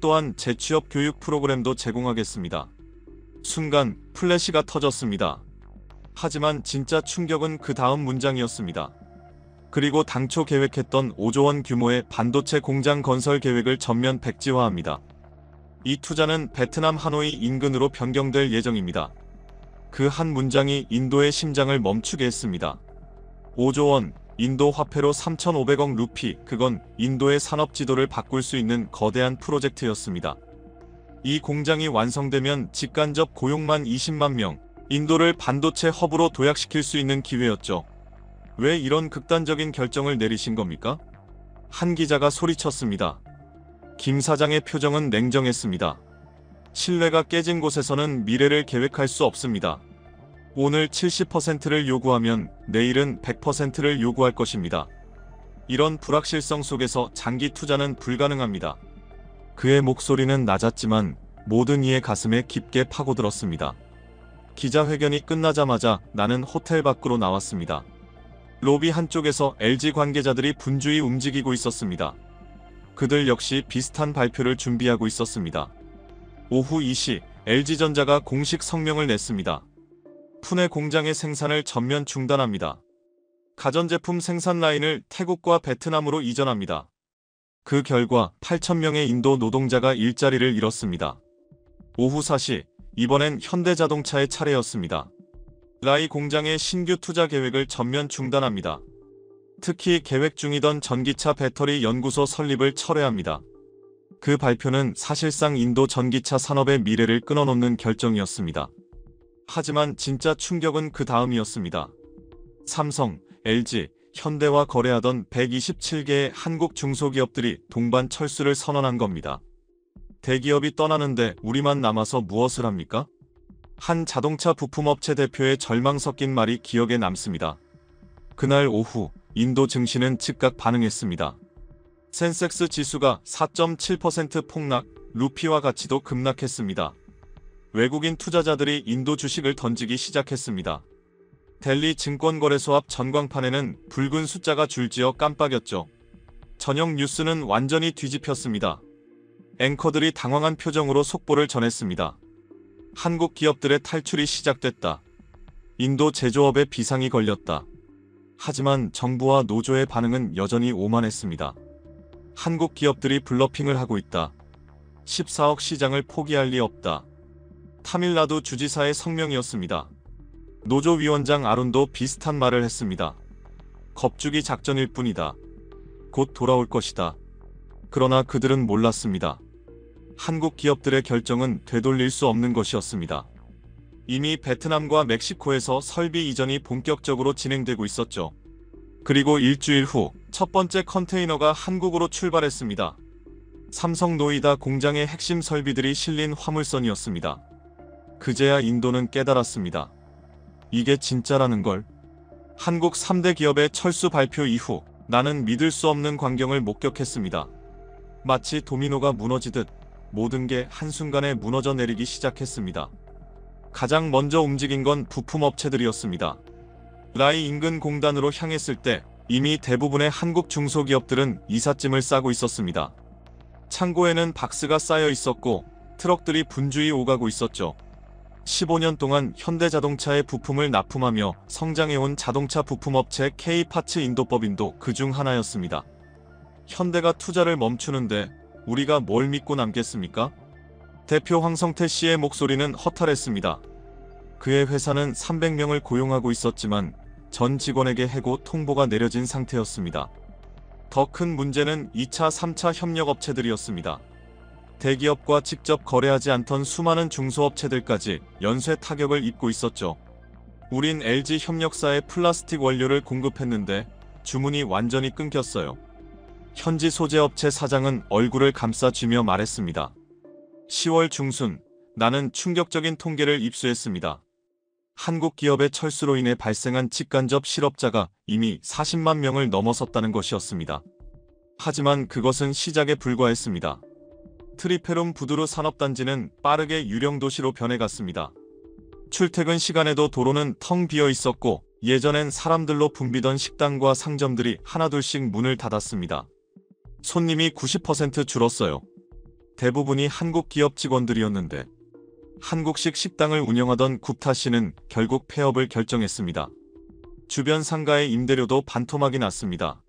또한 재취업 교육 프로그램도 제공하겠습니다. 순간 플래시가 터졌습니다. 하지만 진짜 충격은 그 다음 문장이었습니다. 그리고 당초 계획했던 5조 원 규모의 반도체 공장 건설 계획을 전면 백지화합니다. 이 투자는 베트남 하노이 인근으로 변경될 예정입니다. 그 한 문장이 인도의 심장을 멈추게 했습니다. 5조 원, 인도 화폐로 3,500억 루피, 그건 인도의 산업 지도를 바꿀 수 있는 거대한 프로젝트였습니다. 이 공장이 완성되면 직간접 고용만 20만 명, 인도를 반도체 허브로 도약시킬 수 있는 기회였죠. 왜 이런 극단적인 결정을 내리신 겁니까? 한 기자가 소리쳤습니다. 김 사장의 표정은 냉정했습니다. 신뢰가 깨진 곳에서는 미래를 계획할 수 없습니다. 오늘 70%를 요구하면 내일은 100%를 요구할 것입니다. 이런 불확실성 속에서 장기 투자는 불가능합니다. 그의 목소리는 낮았지만 모든 이의 가슴에 깊게 파고들었습니다. 기자회견이 끝나자마자 나는 호텔 밖으로 나왔습니다. 로비 한쪽에서 LG 관계자들이 분주히 움직이고 있었습니다. 그들 역시 비슷한 발표를 준비하고 있었습니다. 오후 2시 LG전자가 공식 성명을 냈습니다. 푸네 공장의 생산을 전면 중단합니다. 가전제품 생산 라인을 태국과 베트남으로 이전합니다. 그 결과 8,000명의 인도 노동자가 일자리를 잃었습니다. 오후 4시, 이번엔 현대자동차의 차례였습니다. 라이 공장의 신규 투자 계획을 전면 중단합니다. 특히 계획 중이던 전기차 배터리 연구소 설립을 철회합니다. 그 발표는 사실상 인도 전기차 산업의 미래를 끊어놓는 결정이었습니다. 하지만 진짜 충격은 그 다음이었습니다. 삼성, LG, 현대와 거래하던 127개의 한국 중소기업들이 동반 철수를 선언한 겁니다. 대기업이 떠나는데 우리만 남아서 무엇을 합니까? 한 자동차 부품업체 대표의 절망 섞인 말이 기억에 남습니다. 그날 오후 인도 증시는 즉각 반응했습니다. 센섹스 지수가 4.7% 폭락, 루피와 가치도 급락했습니다. 외국인 투자자들이 인도 주식을 던지기 시작했습니다. 델리 증권거래소 앞 전광판에는 붉은 숫자가 줄지어 깜빡였죠. 저녁 뉴스는 완전히 뒤집혔습니다. 앵커들이 당황한 표정으로 속보를 전했습니다. 한국 기업들의 탈출이 시작됐다. 인도 제조업에 비상이 걸렸다. 하지만 정부와 노조의 반응은 여전히 오만했습니다. 한국 기업들이 블러핑을 하고 있다. 14억 시장을 포기할 리 없다. 타밀나두 주지사의 성명이었습니다. 노조위원장 아룬도 비슷한 말을 했습니다. 겁주기 작전일 뿐이다. 곧 돌아올 것이다. 그러나 그들은 몰랐습니다. 한국 기업들의 결정은 되돌릴 수 없는 것이었습니다. 이미 베트남과 멕시코에서 설비 이전이 본격적으로 진행되고 있었죠. 그리고 일주일 후 첫 번째 컨테이너가 한국으로 출발했습니다. 삼성 노이다 공장의 핵심 설비들이 실린 화물선이었습니다. 그제야 인도는 깨달았습니다. 이게 진짜라는 걸. 한국 3대 기업의 철수 발표 이후 나는 믿을 수 없는 광경을 목격했습니다. 마치 도미노가 무너지듯 모든 게 한순간에 무너져 내리기 시작했습니다. 가장 먼저 움직인 건 부품업체들이었습니다. 라이 인근 공단으로 향했을 때 이미 대부분의 한국 중소기업들은 이삿짐을 싸고 있었습니다. 창고에는 박스가 쌓여 있었고 트럭들이 분주히 오가고 있었죠. 15년 동안 현대자동차의 부품을 납품하며 성장해온 자동차 부품업체 K파츠 인도법인도 그중 하나였습니다. 현대가 투자를 멈추는데 우리가 뭘 믿고 남겠습니까? 대표 황성태 씨의 목소리는 허탈했습니다. 그의 회사는 300명을 고용하고 있었지만 전 직원에게 해고 통보가 내려진 상태였습니다. 더 큰 문제는 2차, 3차 협력업체들이었습니다. 대기업과 직접 거래하지 않던 수많은 중소업체들까지 연쇄 타격을 입고 있었죠. 우린 LG 협력사에 플라스틱 원료를 공급했는데 주문이 완전히 끊겼어요. 현지 소재업체 사장은 얼굴을 감싸쥐며 말했습니다. 10월 중순, 나는 충격적인 통계를 입수했습니다. 한국 기업의 철수로 인해 발생한 직간접 실업자가 이미 40만 명을 넘어섰다는 것이었습니다. 하지만 그것은 시작에 불과했습니다. 트리페룸 부두르 산업단지는 빠르게 유령 도시로 변해갔습니다. 출퇴근 시간에도 도로는 텅 비어 있었고 예전엔 사람들로 붐비던 식당과 상점들이 하나둘씩 문을 닫았습니다. 손님이 90% 줄었어요. 대부분이 한국 기업 직원들이었는데 한국식 식당을 운영하던 굽타 씨는 결국 폐업을 결정했습니다. 주변 상가의 임대료도 반토막이 났습니다.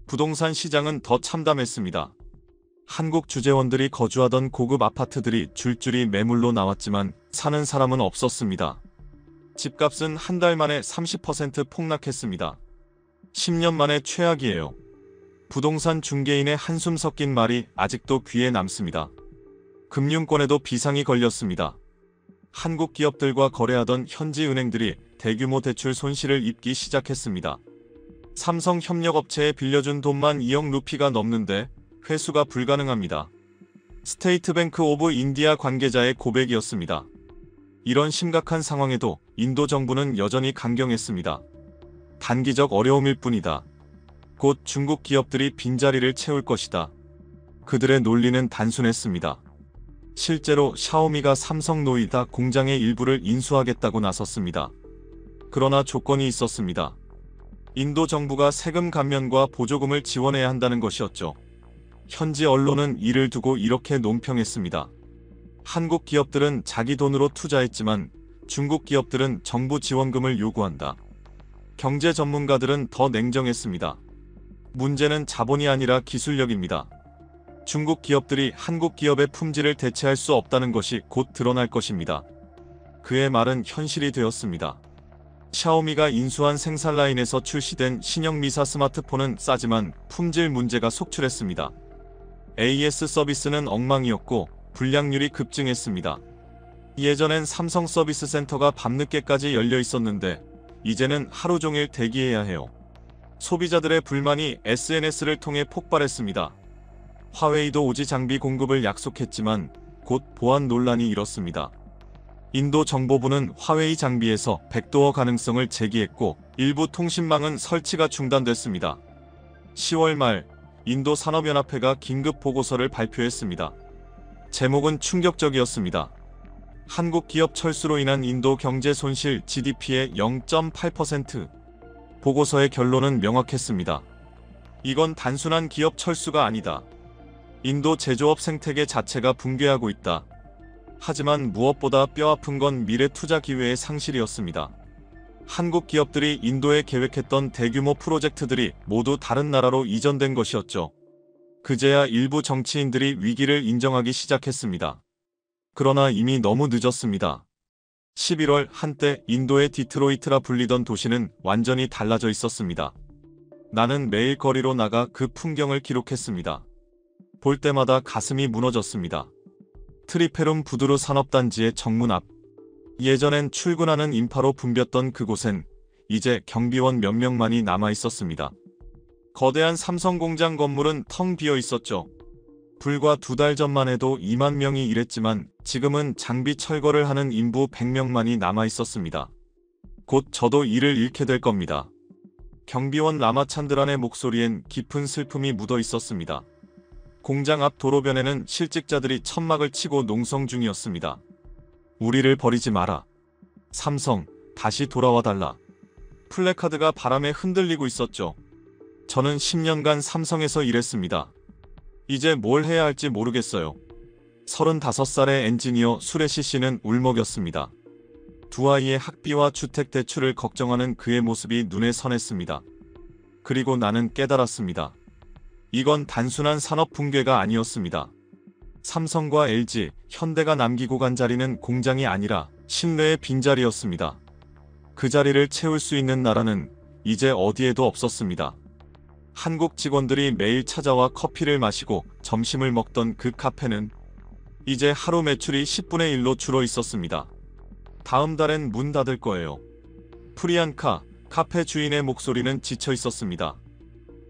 부동산 시장은 더 참담했습니다. 한국 주재원들이 거주하던 고급 아파트들이 줄줄이 매물로 나왔지만 사는 사람은 없었습니다. 집값은 한 달 만에 30% 폭락했습니다. 10년 만에 최악이에요. 부동산 중개인의 한숨 섞인 말이 아직도 귀에 남습니다. 금융권에도 비상이 걸렸습니다. 한국 기업들과 거래하던 현지 은행들이 대규모 대출 손실을 입기 시작했습니다. 삼성 협력업체에 빌려준 돈만 2억 루피가 넘는데 회수가 불가능합니다. 스테이트뱅크 오브 인디아 관계자의 고백이었습니다. 이런 심각한 상황에도 인도 정부는 여전히 강경했습니다. 단기적 어려움일 뿐이다. 곧 중국 기업들이 빈자리를 채울 것이다. 그들의 논리는 단순했습니다. 실제로 샤오미가 삼성 노이다 공장의 일부를 인수하겠다고 나섰습니다. 그러나 조건이 있었습니다. 인도 정부가 세금 감면과 보조금을 지원해야 한다는 것이었죠. 현지 언론은 이를 두고 이렇게 논평했습니다. 한국 기업들은 자기 돈으로 투자했지만 중국 기업들은 정부 지원금을 요구한다. 경제 전문가들은 더 냉정했습니다. 문제는 자본이 아니라 기술력입니다. 중국 기업들이 한국 기업의 품질을 대체할 수 없다는 것이 곧 드러날 것입니다. 그의 말은 현실이 되었습니다. 샤오미가 인수한 생산 라인에서 출시된 신형 미사 스마트폰은 싸지만 품질 문제가 속출했습니다. AS 서비스는 엉망이었고 불량률이 급증했습니다. 예전엔 삼성 서비스 센터가 밤늦게까지 열려 있었는데 이제는 하루 종일 대기해야 해요. 소비자들의 불만이 SNS를 통해 폭발했습니다. 화웨이도 오지 장비 공급을 약속했지만 곧 보안 논란이 일었습니다. 인도 정보부는 화웨이 장비에서 백도어 가능성을 제기했고 일부 통신망은 설치가 중단됐습니다. 10월 말 인도 산업연합회가 긴급 보고서를 발표했습니다. 제목은 충격적이었습니다. 한국 기업 철수로 인한 인도 경제 손실 GDP의 0.8%. 보고서의 결론은 명확했습니다. 이건 단순한 기업 철수가 아니다. 인도 제조업 생태계 자체가 붕괴하고 있다. 하지만 무엇보다 뼈아픈 건 미래 투자 기회의 상실이었습니다. 한국 기업들이 인도에 계획했던 대규모 프로젝트들이 모두 다른 나라로 이전된 것이었죠. 그제야 일부 정치인들이 위기를 인정하기 시작했습니다. 그러나 이미 너무 늦었습니다. 11월 한때 인도의 디트로이트라 불리던 도시는 완전히 달라져 있었습니다. 나는 매일 거리로 나가 그 풍경을 기록했습니다. 볼 때마다 가슴이 무너졌습니다. 트리페룸 부두르 산업단지의 정문 앞. 예전엔 출근하는 인파로 붐볐던 그곳엔 이제 경비원 몇 명만이 남아 있었습니다. 거대한 삼성 공장 건물은 텅 비어 있었죠. 불과 2달 전만 해도 2만 명이 일했지만 지금은 장비 철거를 하는 인부 100명만이 남아 있었습니다. 곧 저도 일을 잃게 될 겁니다. 경비원 라마찬드란의 목소리엔 깊은 슬픔이 묻어 있었습니다. 공장 앞 도로변에는 실직자들이 천막을 치고 농성 중이었습니다. 우리를 버리지 마라. 삼성, 다시 돌아와 달라. 플래카드가 바람에 흔들리고 있었죠. 저는 10년간 삼성에서 일했습니다. 이제 뭘 해야 할지 모르겠어요. 35살의 엔지니어 수레시 씨는 울먹였습니다. 두 아이의 학비와 주택 대출을 걱정하는 그의 모습이 눈에 선했습니다. 그리고 나는 깨달았습니다. 이건 단순한 산업 붕괴가 아니었습니다. 삼성과 LG, 현대가 남기고 간 자리는 공장이 아니라 신뢰의 빈자리였습니다. 그 자리를 채울 수 있는 나라는 이제 어디에도 없었습니다. 한국 직원들이 매일 찾아와 커피를 마시고 점심을 먹던 그 카페는 이제 하루 매출이 10분의 1로 줄어 있었습니다. 다음 달엔 문 닫을 거예요. 프리안카, 카페 주인의 목소리는 지쳐 있었습니다.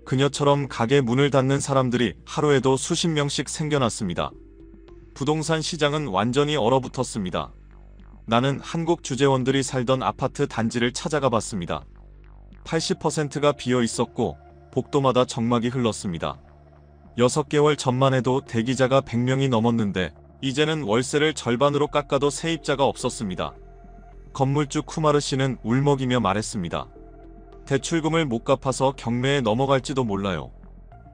그녀처럼 가게 문을 닫는 사람들이 하루에도 수십 명씩 생겨났습니다. 부동산 시장은 완전히 얼어붙었습니다. 나는 한국 주재원들이 살던 아파트 단지를 찾아가 봤습니다. 80%가 비어 있었고 복도마다 정막이 흘렀습니다. 6개월 전만 해도 대기자가 100명이 넘었는데 이제는 월세를 절반으로 깎아도 세입자가 없었습니다. 건물주 쿠마르 씨는 울먹이며 말했습니다. 대출금을 못 갚아서 경매에 넘어갈지도 몰라요.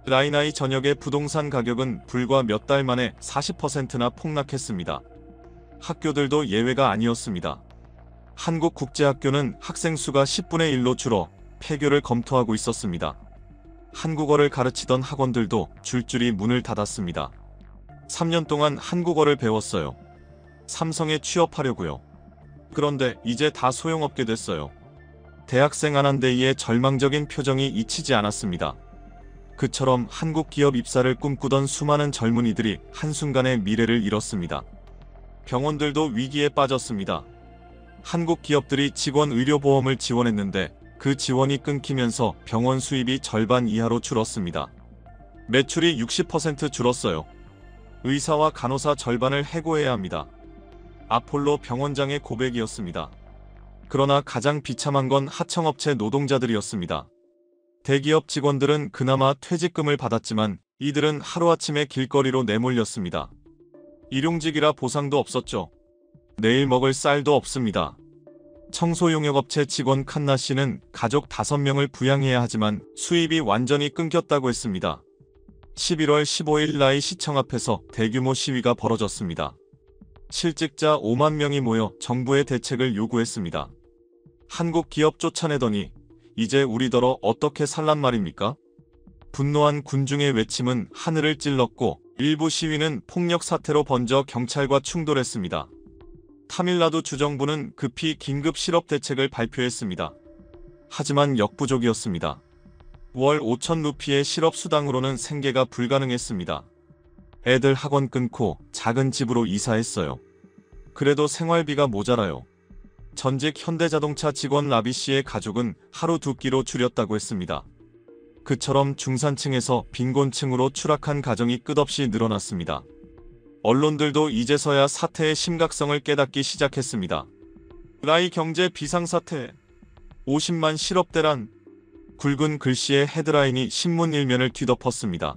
라이나이 전역의 부동산 가격은 불과 몇 달 만에 40%나 폭락했습니다. 학교들도 예외가 아니었습니다. 한국국제학교는 학생 수가 10분의 1로 줄어 폐교를 검토하고 있었습니다. 한국어를 가르치던 학원들도 줄줄이 문을 닫았습니다. 3년 동안 한국어를 배웠어요. 삼성에 취업하려고요. 그런데 이제 다 소용없게 됐어요. 대학생 아난데이의 절망적인 표정이 잊히지 않았습니다. 그처럼 한국 기업 입사를 꿈꾸던 수많은 젊은이들이 한순간에 미래를 잃었습니다. 병원들도 위기에 빠졌습니다. 한국 기업들이 직원 의료보험을 지원했는데 그 지원이 끊기면서 병원 수입이 절반 이하로 줄었습니다. 매출이 60% 줄었어요. 의사와 간호사 절반을 해고해야 합니다. 아폴로 병원장의 고백이었습니다. 그러나 가장 비참한 건 하청업체 노동자들이었습니다. 대기업 직원들은 그나마 퇴직금을 받았지만 이들은 하루아침에 길거리로 내몰렸습니다. 일용직이라 보상도 없었죠. 내일 먹을 쌀도 없습니다. 청소용역업체 직원 칸나 씨는 가족 5명을 부양해야 하지만 수입이 완전히 끊겼다고 했습니다. 11월 15일 라이 시청 앞에서 대규모 시위가 벌어졌습니다. 실직자 5만 명이 모여 정부의 대책을 요구했습니다. 한국 기업 쫓아내더니 이제 우리더러 어떻게 살란 말입니까? 분노한 군중의 외침은 하늘을 찔렀고 일부 시위는 폭력 사태로 번져 경찰과 충돌했습니다. 타밀나두 주정부는 급히 긴급 실업 대책을 발표했습니다. 하지만 역부족이었습니다. 월 5천 루피의 실업 수당으로는 생계가 불가능했습니다. 애들 학원 끊고 작은 집으로 이사했어요. 그래도 생활비가 모자라요. 전직 현대자동차 직원 라비 씨의 가족은 하루 2끼로 줄였다고 했습니다. 그처럼 중산층에서 빈곤층으로 추락한 가정이 끝없이 늘어났습니다. 언론들도 이제서야 사태의 심각성을 깨닫기 시작했습니다. 라이 경제 비상사태, 50만 실업대란, 굵은 글씨의 헤드라인이 신문 일면을 뒤덮었습니다.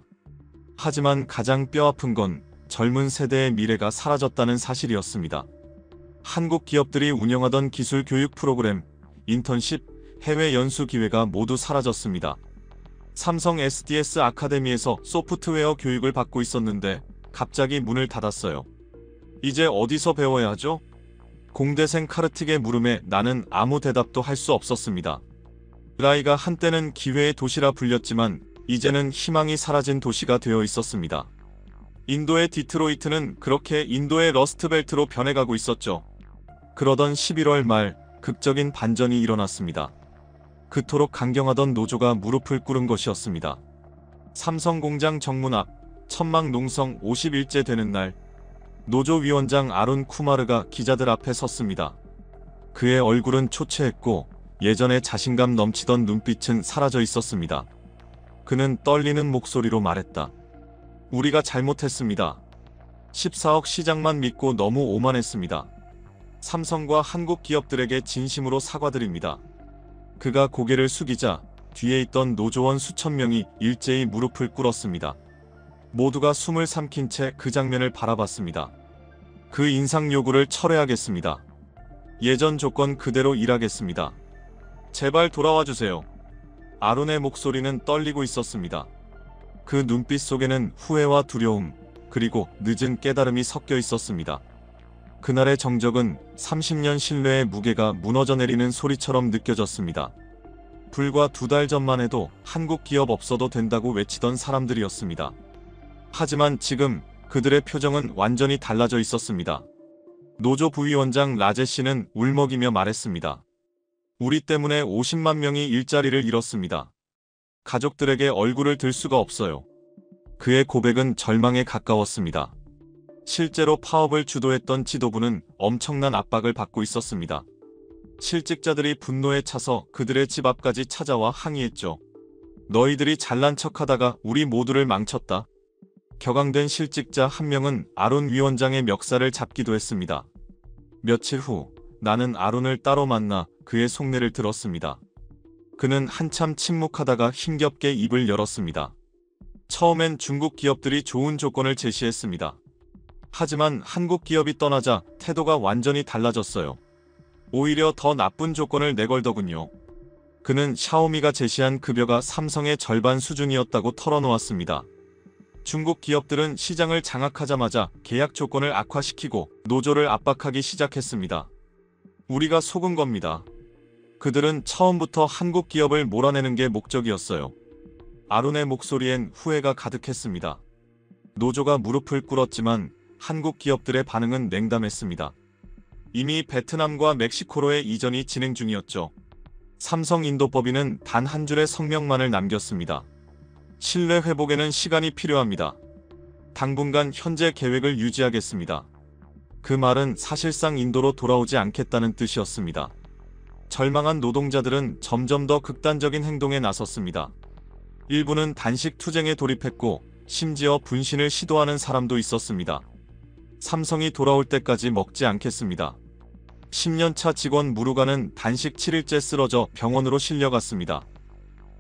하지만 가장 뼈아픈 건 젊은 세대의 미래가 사라졌다는 사실이었습니다. 한국 기업들이 운영하던 기술 교육 프로그램, 인턴십, 해외 연수 기회가 모두 사라졌습니다. 삼성 SDS 아카데미에서 소프트웨어 교육을 받고 있었는데 갑자기 문을 닫았어요. 이제 어디서 배워야 하죠? 공대생 카르틱의 물음에 나는 아무 대답도 할 수 없었습니다. 라이가 한때는 기회의 도시라 불렸지만 이제는 희망이 사라진 도시가 되어 있었습니다. 인도의 디트로이트는 그렇게 인도의 러스트벨트로 변해가고 있었죠. 그러던 11월 말 극적인 반전이 일어났습니다. 그토록 강경하던 노조가 무릎을 꿇은 것이었습니다. 삼성 공장 정문 앞 천막 농성 50일째 되는 날, 노조 위원장 아룬 쿠마르가 기자들 앞에 섰습니다. 그의 얼굴은 초췌했고 예전에 자신감 넘치던 눈빛은 사라져 있었습니다. 그는 떨리는 목소리로 말했다. 우리가 잘못했습니다. 14억 시장만 믿고 너무 오만했습니다. 삼성과 한국 기업들에게 진심으로 사과드립니다. 그가 고개를 숙이자 뒤에 있던 노조원 수천 명이 일제히 무릎을 꿇었습니다. 모두가 숨을 삼킨 채 그 장면을 바라봤습니다. 그 인상 요구를 철회하겠습니다. 예전 조건 그대로 일하겠습니다. 제발 돌아와 주세요. 아룬의 목소리는 떨리고 있었습니다. 그 눈빛 속에는 후회와 두려움, 그리고 늦은 깨달음이 섞여 있었습니다. 그날의 정적은 30년 신뢰의 무게가 무너져 내리는 소리처럼 느껴졌습니다. 불과 2달 전만 해도 한국 기업 없어도 된다고 외치던 사람들이었습니다. 하지만 지금 그들의 표정은 완전히 달라져 있었습니다. 노조 부위원장 라제 씨는 울먹이며 말했습니다. 우리 때문에 50만 명이 일자리를 잃었습니다. 가족들에게 얼굴을 들 수가 없어요. 그의 고백은 절망에 가까웠습니다. 실제로 파업을 주도했던 지도부는 엄청난 압박을 받고 있었습니다. 실직자들이 분노에 차서 그들의 집 앞까지 찾아와 항의했죠. 너희들이 잘난 척하다가 우리 모두를 망쳤다. 격앙된 실직자 한 명은 아룬 위원장의 멱살을 잡기도 했습니다. 며칠 후 나는 아룬을 따로 만나 그의 속내를 들었습니다. 그는 한참 침묵하다가 힘겹게 입을 열었습니다. 처음엔 중국 기업들이 좋은 조건을 제시했습니다. 하지만 한국 기업이 떠나자 태도가 완전히 달라졌어요. 오히려 더 나쁜 조건을 내걸더군요. 그는 샤오미가 제시한 급여가 삼성의 절반 수준이었다고 털어놓았습니다. 중국 기업들은 시장을 장악하자마자 계약 조건을 악화시키고 노조를 압박하기 시작했습니다. 우리가 속은 겁니다. 그들은 처음부터 한국 기업을 몰아내는 게 목적이었어요. 아룬의 목소리엔 후회가 가득했습니다. 노조가 무릎을 꿇었지만 한국 기업들의 반응은 냉담했습니다. 이미 베트남과 멕시코로의 이전이 진행 중이었죠. 삼성인도법인은 단 한 줄의 성명만을 남겼습니다. 신뢰 회복에는 시간이 필요합니다. 당분간 현재 계획을 유지하겠습니다. 그 말은 사실상 인도로 돌아오지 않겠다는 뜻이었습니다. 절망한 노동자들은 점점 더 극단적인 행동에 나섰습니다. 일부는 단식 투쟁에 돌입했고 심지어 분신을 시도하는 사람도 있었습니다. 삼성이 돌아올 때까지 먹지 않겠습니다. 10년차 직원 무르가는 단식 7일째 쓰러져 병원으로 실려갔습니다.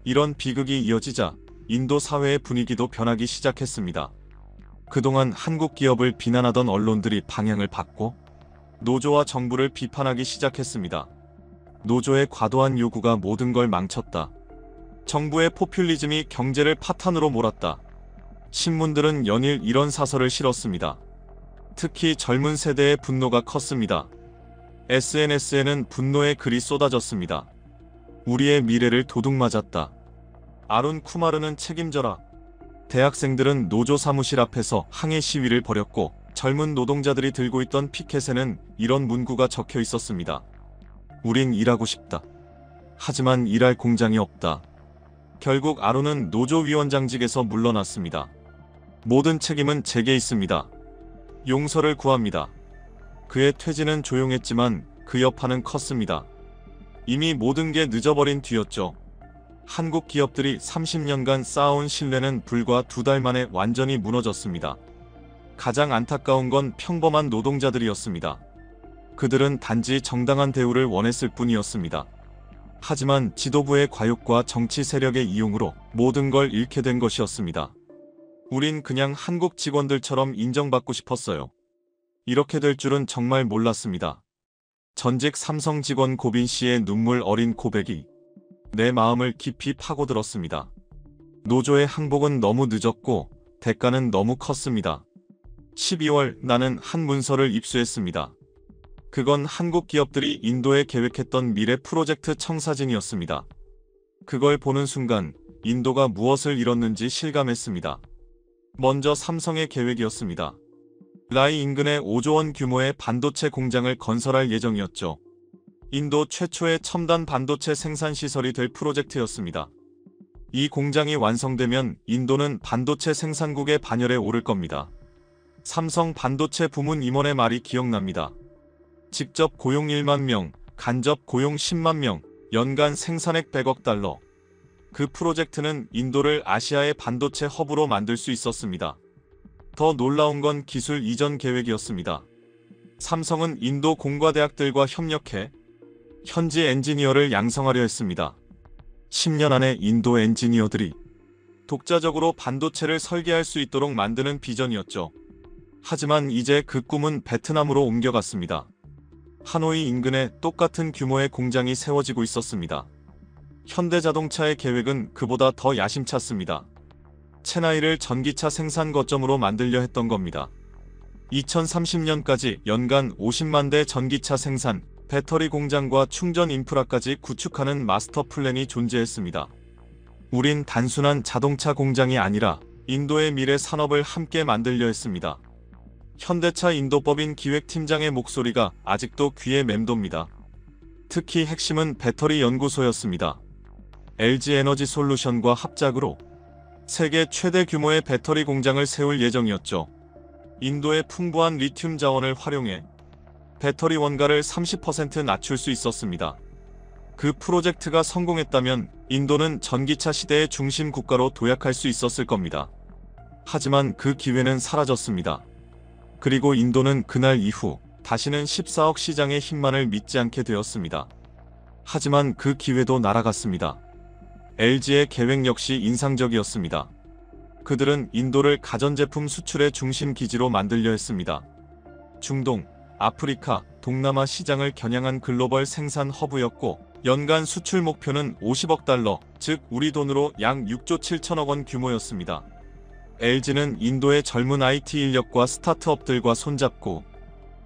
이런 비극이 이어지자 인도 사회의 분위기도 변하기 시작했습니다. 그동안 한국 기업을 비난하던 언론들이 방향을 바꿔 노조와 정부를 비판하기 시작했습니다. 노조의 과도한 요구가 모든 걸 망쳤다. 정부의 포퓰리즘이 경제를 파탄으로 몰았다. 신문들은 연일 이런 사설을 실었습니다. 특히 젊은 세대의 분노가 컸습니다. SNS에는 분노의 글이 쏟아졌습니다. 우리의 미래를 도둑맞았다. 아룬 쿠마르는 책임져라. 대학생들은 노조 사무실 앞에서 항해 시위를 벌였고 젊은 노동자들이 들고 있던 피켓에는 이런 문구가 적혀 있었습니다. 우린 일하고 싶다. 하지만 일할 공장이 없다. 결국 아룬은 노조위원장직에서 물러났습니다. 모든 책임은 제게 있습니다. 용서를 구합니다. 그의 퇴진은 조용했지만 그 여파는 컸습니다. 이미 모든 게 늦어버린 뒤였죠. 한국 기업들이 30년간 쌓아온 신뢰는 불과 2달 만에 완전히 무너졌습니다. 가장 안타까운 건 평범한 노동자들이었습니다. 그들은 단지 정당한 대우를 원했을 뿐이었습니다. 하지만 지도부의 과욕과 정치 세력의 이용으로 모든 걸 잃게 된 것이었습니다. 우린 그냥 한국 직원들처럼 인정받고 싶었어요. 이렇게 될 줄은 정말 몰랐습니다. 전직 삼성 직원 고빈 씨의 눈물 어린 고백이 내 마음을 깊이 파고들었습니다. 노조의 항복은 너무 늦었고 대가는 너무 컸습니다. 12월 나는 한 문서를 입수했습니다. 그건 한국 기업들이 인도에 계획했던 미래 프로젝트 청사진이었습니다. 그걸 보는 순간 인도가 무엇을 잃었는지 실감했습니다. 먼저 삼성의 계획이었습니다. 라이 인근에 5조 원 규모의 반도체 공장을 건설할 예정이었죠. 인도 최초의 첨단 반도체 생산 시설이 될 프로젝트였습니다. 이 공장이 완성되면 인도는 반도체 생산국의 반열에 오를 겁니다. 삼성 반도체 부문 임원의 말이 기억납니다. 직접 고용 1만 명, 간접 고용 10만 명, 연간 생산액 100억 달러. 그 프로젝트는 인도를 아시아의 반도체 허브로 만들 수 있었습니다. 더 놀라운 건 기술 이전 계획이었습니다. 삼성은 인도 공과대학들과 협력해 현지 엔지니어를 양성하려 했습니다. 10년 안에 인도 엔지니어들이 독자적으로 반도체를 설계할 수 있도록 만드는 비전이었죠. 하지만 이제 그 꿈은 베트남으로 옮겨갔습니다. 하노이 인근에 똑같은 규모의 공장이 세워지고 있었습니다. 현대자동차의 계획은 그보다 더 야심찼습니다. 체나이를 전기차 생산 거점으로 만들려 했던 겁니다. 2030년까지 연간 50만 대 전기차 생산, 배터리 공장과 충전 인프라까지 구축하는 마스터 플랜이 존재했습니다. 우린 단순한 자동차 공장이 아니라 인도의 미래 산업을 함께 만들려 했습니다. 현대차 인도법인 기획팀장의 목소리가 아직도 귀에 맴돕니다. 특히 핵심은 배터리 연구소였습니다. LG 에너지 솔루션과 합작으로 세계 최대 규모의 배터리 공장을 세울 예정이었죠. 인도의 풍부한 리튬 자원을 활용해 배터리 원가를 30% 낮출 수 있었습니다. 그 프로젝트가 성공했다면 인도는 전기차 시대의 중심 국가로 도약할 수 있었을 겁니다. 하지만 그 기회는 사라졌습니다. 그리고 인도는 그날 이후 다시는 14억 시장의 힘만을 믿지 않게 되었습니다. 하지만 그 기회도 날아갔습니다. LG의 계획 역시 인상적이었습니다. 그들은 인도를 가전제품 수출의 중심 기지로 만들려 했습니다. 중동, 아프리카, 동남아 시장을 겨냥한 글로벌 생산 허브였고 연간 수출 목표는 50억 달러, 즉 우리 돈으로 약 6조 7천억 원 규모였습니다. LG는 인도의 젊은 IT 인력과 스타트업들과 손잡고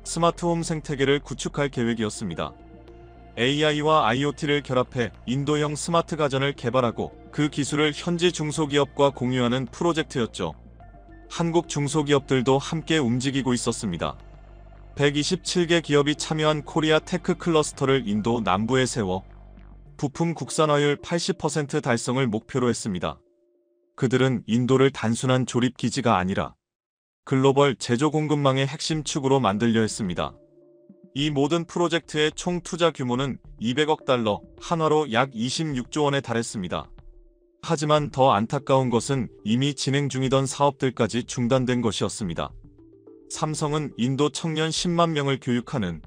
스마트홈 생태계를 구축할 계획이었습니다. AI와 IoT를 결합해 인도형 스마트 가전을 개발하고 그 기술을 현지 중소기업과 공유하는 프로젝트였죠. 한국 중소기업들도 함께 움직이고 있었습니다. 127개 기업이 참여한 코리아 테크 클러스터를 인도 남부에 세워 부품 국산화율 80% 달성을 목표로 했습니다. 그들은 인도를 단순한 조립 기지가 아니라 글로벌 제조 공급망의 핵심 축으로 만들려 했습니다. 이 모든 프로젝트의 총 투자 규모는 200억 달러, 한화로 약 26조 원에 달했습니다. 하지만 더 안타까운 것은 이미 진행 중이던 사업들까지 중단된 것이었습니다. 삼성은 인도 청년 10만 명을 교육하는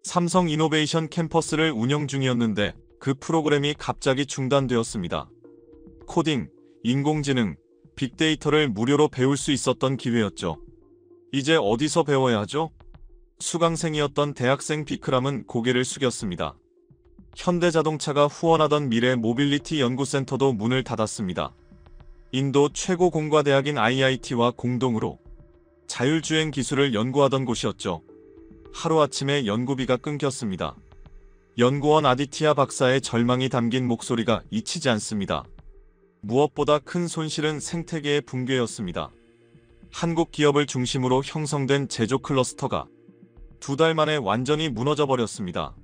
삼성 이노베이션 캠퍼스를 운영 중이었는데 그 프로그램이 갑자기 중단되었습니다. 코딩, 인공지능, 빅데이터를 무료로 배울 수 있었던 기회였죠. 이제 어디서 배워야 하죠? 수강생이었던 대학생 비크람은 고개를 숙였습니다. 현대자동차가 후원하던 미래 모빌리티 연구센터도 문을 닫았습니다. 인도 최고 공과대학인 IIT와 공동으로 자율주행 기술을 연구하던 곳이었죠. 하루아침에 연구비가 끊겼습니다. 연구원 아디티아 박사의 절망이 담긴 목소리가 잊히지 않습니다. 무엇보다 큰 손실은 생태계의 붕괴였습니다. 한국 기업을 중심으로 형성된 제조 클러스터가 2달 만에 완전히 무너져 버렸습니다.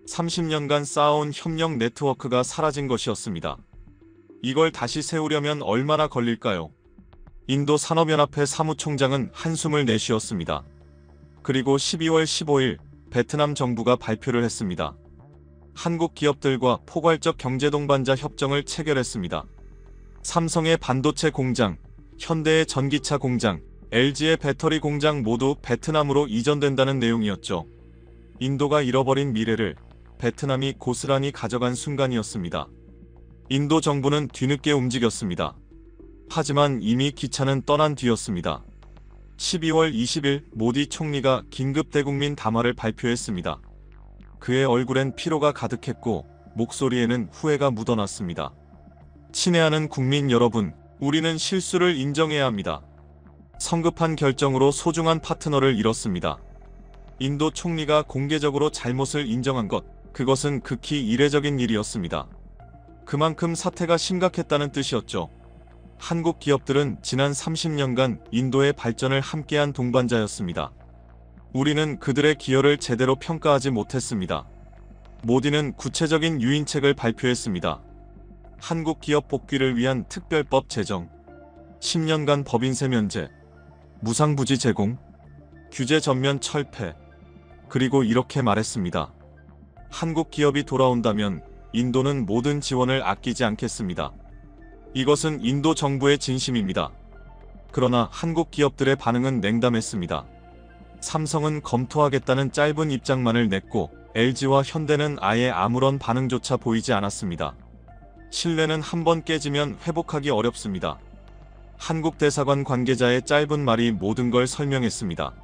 30년간 쌓아온 협력 네트워크가 사라진 것이었습니다. 이걸 다시 세우려면 얼마나 걸릴까요? 인도 산업연합회 사무총장은 한숨을 내쉬었습니다. 그리고 12월 15일 베트남 정부가 발표를 했습니다. 한국 기업들과 포괄적 경제동반자 협정을 체결했습니다. 삼성의 반도체 공장, 현대의 전기차 공장, LG의 배터리 공장 모두 베트남으로 이전된다는 내용이었죠. 인도가 잃어버린 미래를 베트남이 고스란히 가져간 순간이었습니다. 인도 정부는 뒤늦게 움직였습니다. 하지만 이미 기차는 떠난 뒤였습니다. 12월 20일 모디 총리가 긴급 대국민 담화를 발표했습니다. 그의 얼굴엔 피로가 가득했고 목소리에는 후회가 묻어났습니다. 친애하는 국민 여러분, 우리는 실수를 인정해야 합니다. 성급한 결정으로 소중한 파트너를 잃었습니다. 인도 총리가 공개적으로 잘못을 인정한 것, 그것은 극히 이례적인 일이었습니다. 그만큼 사태가 심각했다는 뜻이었죠. 한국 기업들은 지난 30년간 인도의 발전을 함께한 동반자였습니다. 우리는 그들의 기여를 제대로 평가하지 못했습니다. 모디는 구체적인 유인책을 발표했습니다. 한국 기업 복귀를 위한 특별법 제정, 10년간 법인세 면제, 무상부지 제공, 규제 전면 철폐, 그리고 이렇게 말했습니다. 한국 기업이 돌아온다면 인도는 모든 지원을 아끼지 않겠습니다. 이것은 인도 정부의 진심입니다. 그러나 한국 기업들의 반응은 냉담했습니다. 삼성은 검토하겠다는 짧은 입장만을 냈고 LG와 현대는 아예 아무런 반응조차 보이지 않았습니다. 신뢰는 한번 깨지면 회복하기 어렵습니다. 한국 대사관 관계자의 짧은 말이 모든 걸 설명했습니다.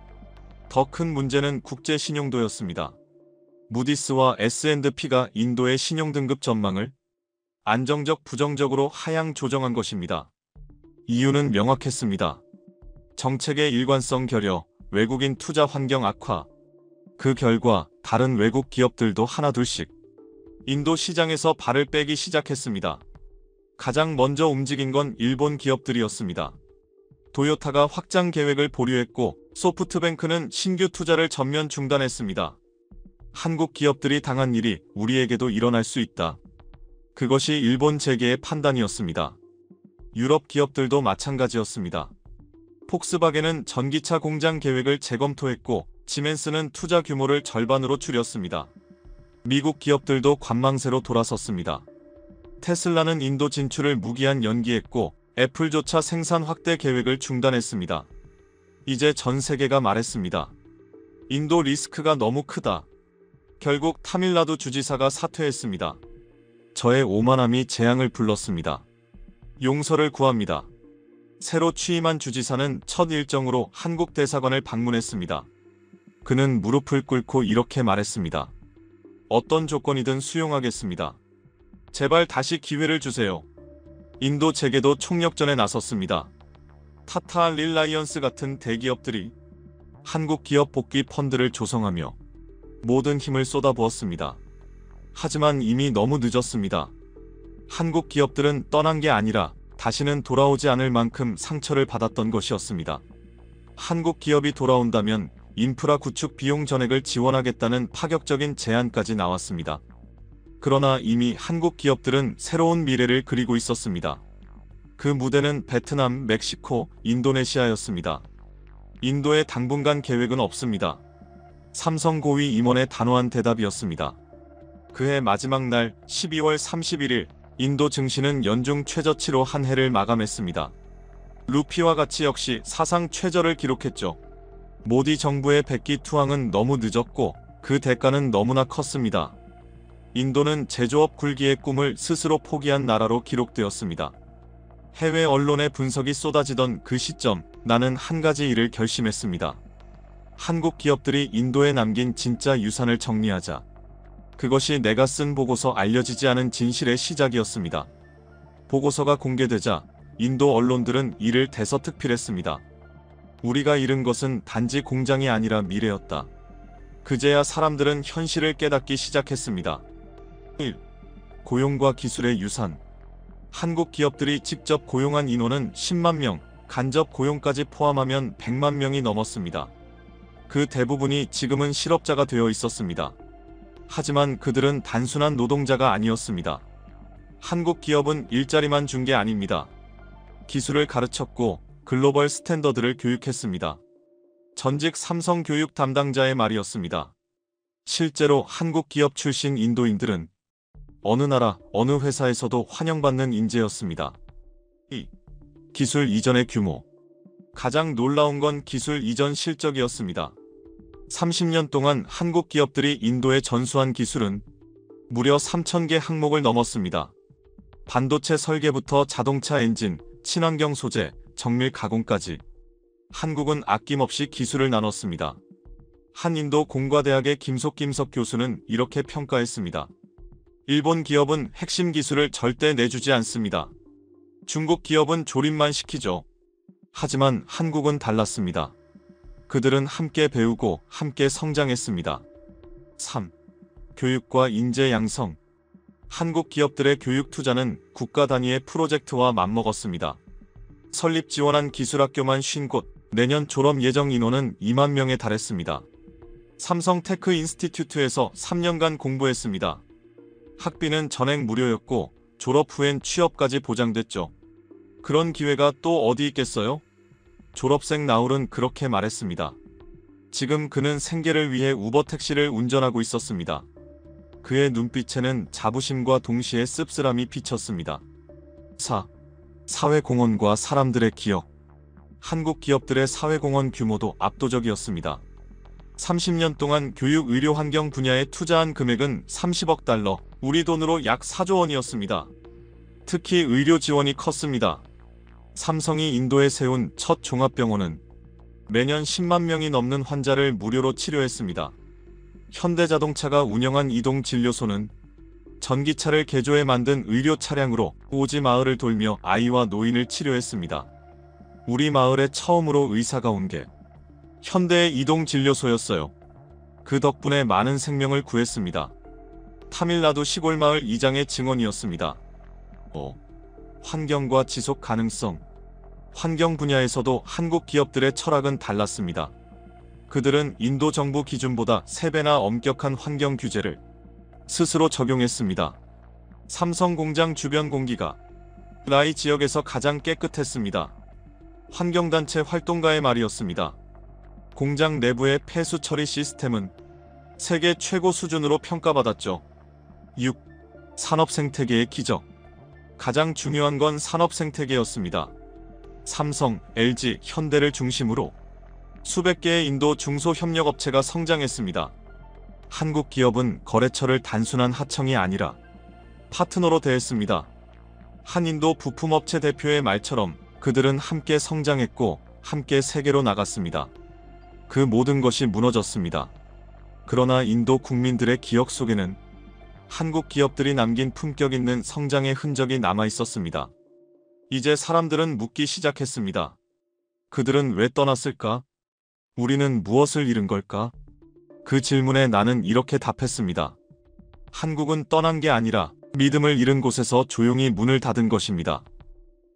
더 큰 문제는 국제 신용도였습니다. 무디스와 S&P가 인도의 신용등급 전망을 안정적 부정적으로 하향 조정한 것입니다. 이유는 명확했습니다. 정책의 일관성 결여, 외국인 투자 환경 악화. 그 결과 다른 외국 기업들도 하나둘씩 인도 시장에서 발을 빼기 시작했습니다. 가장 먼저 움직인 건 일본 기업들이었습니다. 도요타가 확장 계획을 보류했고 소프트뱅크는 신규 투자를 전면 중단했습니다. 한국 기업들이 당한 일이 우리에게도 일어날 수 있다. 그것이 일본 재계의 판단이었습니다. 유럽 기업들도 마찬가지였습니다. 폭스바겐은 전기차 공장 계획을 재검토했고 시멘스는 투자 규모를 절반으로 줄였습니다. 미국 기업들도 관망세로 돌아섰습니다. 테슬라는 인도 진출을 무기한 연기했고 애플조차 생산 확대 계획을 중단했습니다. 이제 전 세계가 말했습니다. 인도 리스크가 너무 크다. 결국 타밀나두 주지사가 사퇴했습니다. 저의 오만함이 재앙을 불렀습니다. 용서를 구합니다. 새로 취임한 주지사는 첫 일정으로 한국 대사관을 방문했습니다. 그는 무릎을 꿇고 이렇게 말했습니다. 어떤 조건이든 수용하겠습니다. 제발 다시 기회를 주세요. 인도 재계도 총력전에 나섰습니다. 타타, 릴라이언스 같은 대기업들이 한국 기업 복귀 펀드를 조성하며 모든 힘을 쏟아부었습니다. 하지만 이미 너무 늦었습니다. 한국 기업들은 떠난 게 아니라 다시는 돌아오지 않을 만큼 상처를 받았던 것이었습니다. 한국 기업이 돌아온다면 인프라 구축 비용 전액을 지원하겠다는 파격적인 제안까지 나왔습니다. 그러나 이미 한국 기업들은 새로운 미래를 그리고 있었습니다. 그 무대는 베트남, 멕시코, 인도네시아였습니다. 인도의 당분간 계획은 없습니다. 삼성 고위 임원의 단호한 대답이었습니다. 그해 마지막 날 12월 31일 인도 증시는 연중 최저치로 한 해를 마감했습니다. 루피와 같이 역시 사상 최저를 기록했죠. 모디 정부의 백기 투항은 너무 늦었고 그 대가는 너무나 컸습니다. 인도는 제조업 굴기의 꿈을 스스로 포기한 나라로 기록되었습니다. 해외 언론의 분석이 쏟아지던 그 시점, 나는 한 가지 일을 결심했습니다. 한국 기업들이 인도에 남긴 진짜 유산을 정리하자. 그것이 내가 쓴 보고서 알려지지 않은 진실의 시작이었습니다. 보고서가 공개되자 인도 언론들은 이를 대서특필했습니다. 우리가 잃은 것은 단지 공장이 아니라 미래였다. 그제야 사람들은 현실을 깨닫기 시작했습니다. 1. 고용과 기술의 유산. 한국 기업들이 직접 고용한 인원은 10만 명, 간접 고용까지 포함하면 100만 명이 넘었습니다. 그 대부분이 지금은 실업자가 되어 있었습니다. 하지만 그들은 단순한 노동자가 아니었습니다. 한국 기업은 일자리만 준 게 아닙니다. 기술을 가르쳤고 글로벌 스탠더드를 교육했습니다. 전직 삼성 교육 담당자의 말이었습니다. 실제로 한국 기업 출신 인도인들은 어느 나라, 어느 회사에서도 환영받는 인재였습니다. 2. 기술 이전의 규모. 가장 놀라운 건 기술 이전 실적이었습니다. 30년 동안 한국 기업들이 인도에 전수한 기술은 무려 3,000개 항목을 넘었습니다. 반도체 설계부터 자동차 엔진, 친환경 소재, 정밀 가공까지 한국은 아낌없이 기술을 나눴습니다. 한인도 공과대학의 김석 교수는 이렇게 평가했습니다. 일본 기업은 핵심 기술을 절대 내주지 않습니다. 중국 기업은 조립만 시키죠. 하지만 한국은 달랐습니다. 그들은 함께 배우고 함께 성장했습니다. 3. 교육과 인재 양성. 한국 기업들의 교육 투자는 국가 단위의 프로젝트와 맞먹었습니다. 설립 지원한 기술학교만 50곳, 내년 졸업 예정 인원은 2만 명에 달했습니다. 삼성 테크 인스티튜트에서 3년간 공부했습니다. 학비는 전액 무료였고 졸업 후엔 취업까지 보장됐죠. 그런 기회가 또 어디 있겠어요? 졸업생 나울은 그렇게 말했습니다. 지금 그는 생계를 위해 우버 택시를 운전하고 있었습니다. 그의 눈빛에는 자부심과 동시에 씁쓸함이 비쳤습니다. 4. 사회공헌과 사람들의 기억. 한국 기업들의 사회공헌 규모도 압도적이었습니다. 30년 동안 교육 의료 환경 분야에 투자한 금액은 30억 달러, 우리 돈으로 약 4조 원이었습니다. 특히 의료 지원이 컸습니다. 삼성이 인도에 세운 첫 종합병원은 매년 10만 명이 넘는 환자를 무료로 치료했습니다. 현대자동차가 운영한 이동진료소는 전기차를 개조해 만든 의료 차량으로 오지 마을을 돌며 아이와 노인을 치료했습니다. 우리 마을에 처음으로 의사가 온 게 현대의 이동진료소였어요. 그 덕분에 많은 생명을 구했습니다. 타밀나두 시골 마을 이장의 증언이었습니다. 5. 환경과 지속 가능성. 환경 분야에서도 한국 기업들의 철학은 달랐습니다. 그들은 인도 정부 기준보다 3배나 엄격한 환경 규제를 스스로 적용했습니다. 삼성 공장 주변 공기가 라이 지역에서 가장 깨끗했습니다. 환경단체 활동가의 말이었습니다. 공장 내부의 폐수 처리 시스템은 세계 최고 수준으로 평가받았죠. 6. 산업 생태계의 기적. 가장 중요한 건 산업 생태계였습니다. 삼성, LG, 현대를 중심으로 수백 개의 인도 중소협력업체가 성장했습니다. 한국 기업은 거래처를 단순한 하청이 아니라 파트너로 대했습니다. 한인도 부품업체 대표의 말처럼 그들은 함께 성장했고 함께 세계로 나갔습니다. 그 모든 것이 무너졌습니다. 그러나 인도 국민들의 기억 속에는 한국 기업들이 남긴 품격 있는 성장의 흔적이 남아 있었습니다. 이제 사람들은 묻기 시작했습니다. 그들은 왜 떠났을까? 우리는 무엇을 잃은 걸까? 그 질문에 나는 이렇게 답했습니다. 한국은 떠난 게 아니라 믿음을 잃은 곳에서 조용히 문을 닫은 것입니다.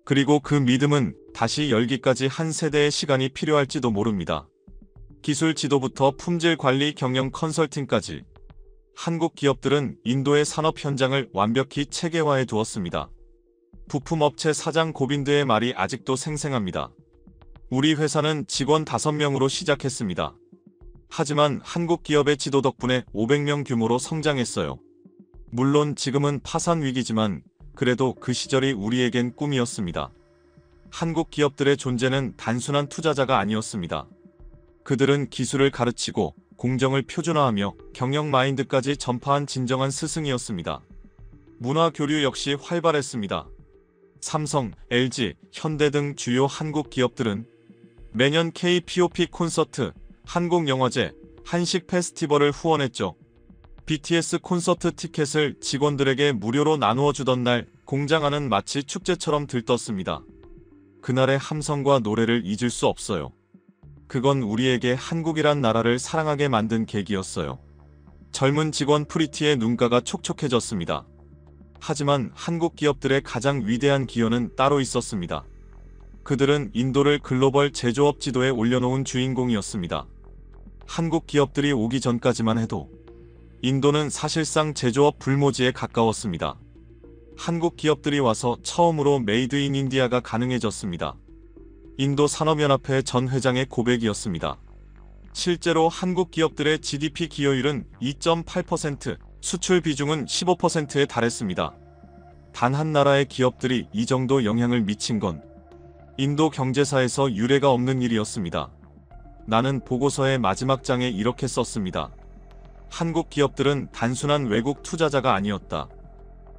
그리고 그 믿음은 다시 열기까지 한 세대의 시간이 필요할지도 모릅니다. 기술 지도부터 품질 관리 경영 컨설팅까지 한국 기업들은 인도의 산업 현장을 완벽히 체계화해 두었습니다. 부품업체 사장 고빈드의 말이 아직도 생생합니다. 우리 회사는 직원 5명으로 시작했습니다. 하지만 한국 기업의 지도 덕분에 500명 규모로 성장했어요. 물론 지금은 파산 위기지만 그래도 그 시절이 우리에겐 꿈이었습니다. 한국 기업들의 존재는 단순한 투자자가 아니었습니다. 그들은 기술을 가르치고 공정을 표준화하며 경영 마인드까지 전파한 진정한 스승이었습니다. 문화 교류 역시 활발했습니다. 삼성, LG, 현대 등 주요 한국 기업들은 매년 K-POP 콘서트, 한국영화제, 한식 페스티벌을 후원했죠. BTS 콘서트 티켓을 직원들에게 무료로 나누어 주던 날 공장 안은 마치 축제처럼 들떴습니다. 그날의 함성과 노래를 잊을 수 없어요. 그건 우리에게 한국이란 나라를 사랑하게 만든 계기였어요. 젊은 직원 프리티의 눈가가 촉촉해졌습니다. 하지만 한국 기업들의 가장 위대한 기여는 따로 있었습니다. 그들은 인도를 글로벌 제조업 지도에 올려놓은 주인공이었습니다. 한국 기업들이 오기 전까지만 해도 인도는 사실상 제조업 불모지에 가까웠습니다. 한국 기업들이 와서 처음으로 메이드 인 인디아가 가능해졌습니다. 인도 산업연합회 전 회장의 고백이었습니다. 실제로 한국 기업들의 GDP 기여율은 2.8%, 수출 비중은 15%에 달했습니다. 단 한 나라의 기업들이 이 정도 영향을 미친 건 인도 경제사에서 유례가 없는 일이었습니다. 나는 보고서의 마지막 장에 이렇게 썼습니다. 한국 기업들은 단순한 외국 투자자가 아니었다.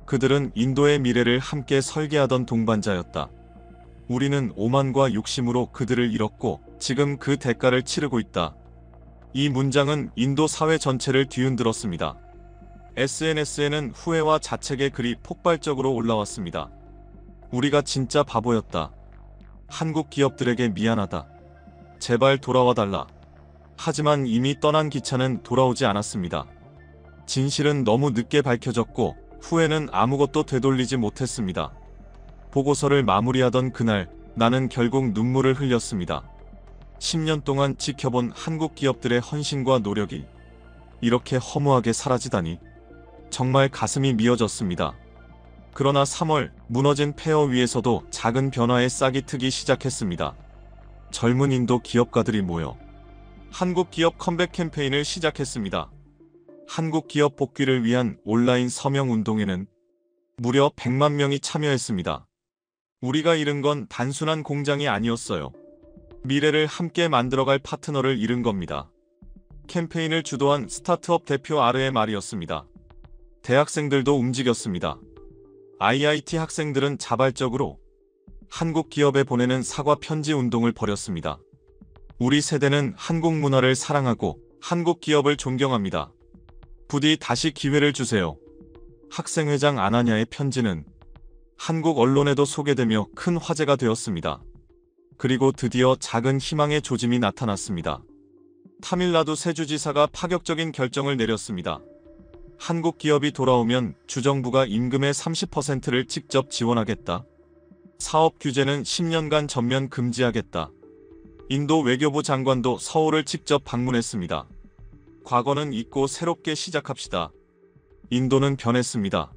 그들은 인도의 미래를 함께 설계하던 동반자였다. 우리는 오만과 욕심으로 그들을 잃었고 지금 그 대가를 치르고 있다. 이 문장은 인도 사회 전체를 뒤흔들었습니다. SNS에는 후회와 자책의 글이 폭발적으로 올라왔습니다. 우리가 진짜 바보였다. 한국 기업들에게 미안하다. 제발 돌아와달라. 하지만 이미 떠난 기차는 돌아오지 않았습니다. 진실은 너무 늦게 밝혀졌고 후회는 아무것도 되돌리지 못했습니다. 보고서를 마무리하던 그날 나는 결국 눈물을 흘렸습니다. 10년 동안 지켜본 한국 기업들의 헌신과 노력이 이렇게 허무하게 사라지다니 정말 가슴이 미어졌습니다. 그러나 3월 무너진 폐허 위에서도 작은 변화의 싹이 트기 시작했습니다. 젊은 인도 기업가들이 모여 한국 기업 컴백 캠페인을 시작했습니다. 한국 기업 복귀를 위한 온라인 서명 운동에는 무려 100만 명이 참여했습니다. 우리가 잃은 건 단순한 공장이 아니었어요. 미래를 함께 만들어갈 파트너를 잃은 겁니다. 캠페인을 주도한 스타트업 대표 R의 말이었습니다. 대학생들도 움직였습니다. IIT 학생들은 자발적으로 한국 기업에 보내는 사과 편지 운동을 벌였습니다. 우리 세대는 한국 문화를 사랑하고 한국 기업을 존경합니다. 부디 다시 기회를 주세요. 학생회장 아나냐의 편지는 한국 언론에도 소개되며 큰 화제가 되었습니다. 그리고 드디어 작은 희망의 조짐이 나타났습니다. 타밀나두 세주지사가 파격적인 결정을 내렸습니다. 한국 기업이 돌아오면 주정부가 임금의 30%를 직접 지원하겠다. 사업 규제는 10년간 전면 금지하겠다. 인도 외교부 장관도 서울을 직접 방문했습니다. 과거는 잊고 새롭게 시작합시다. 인도는 변했습니다.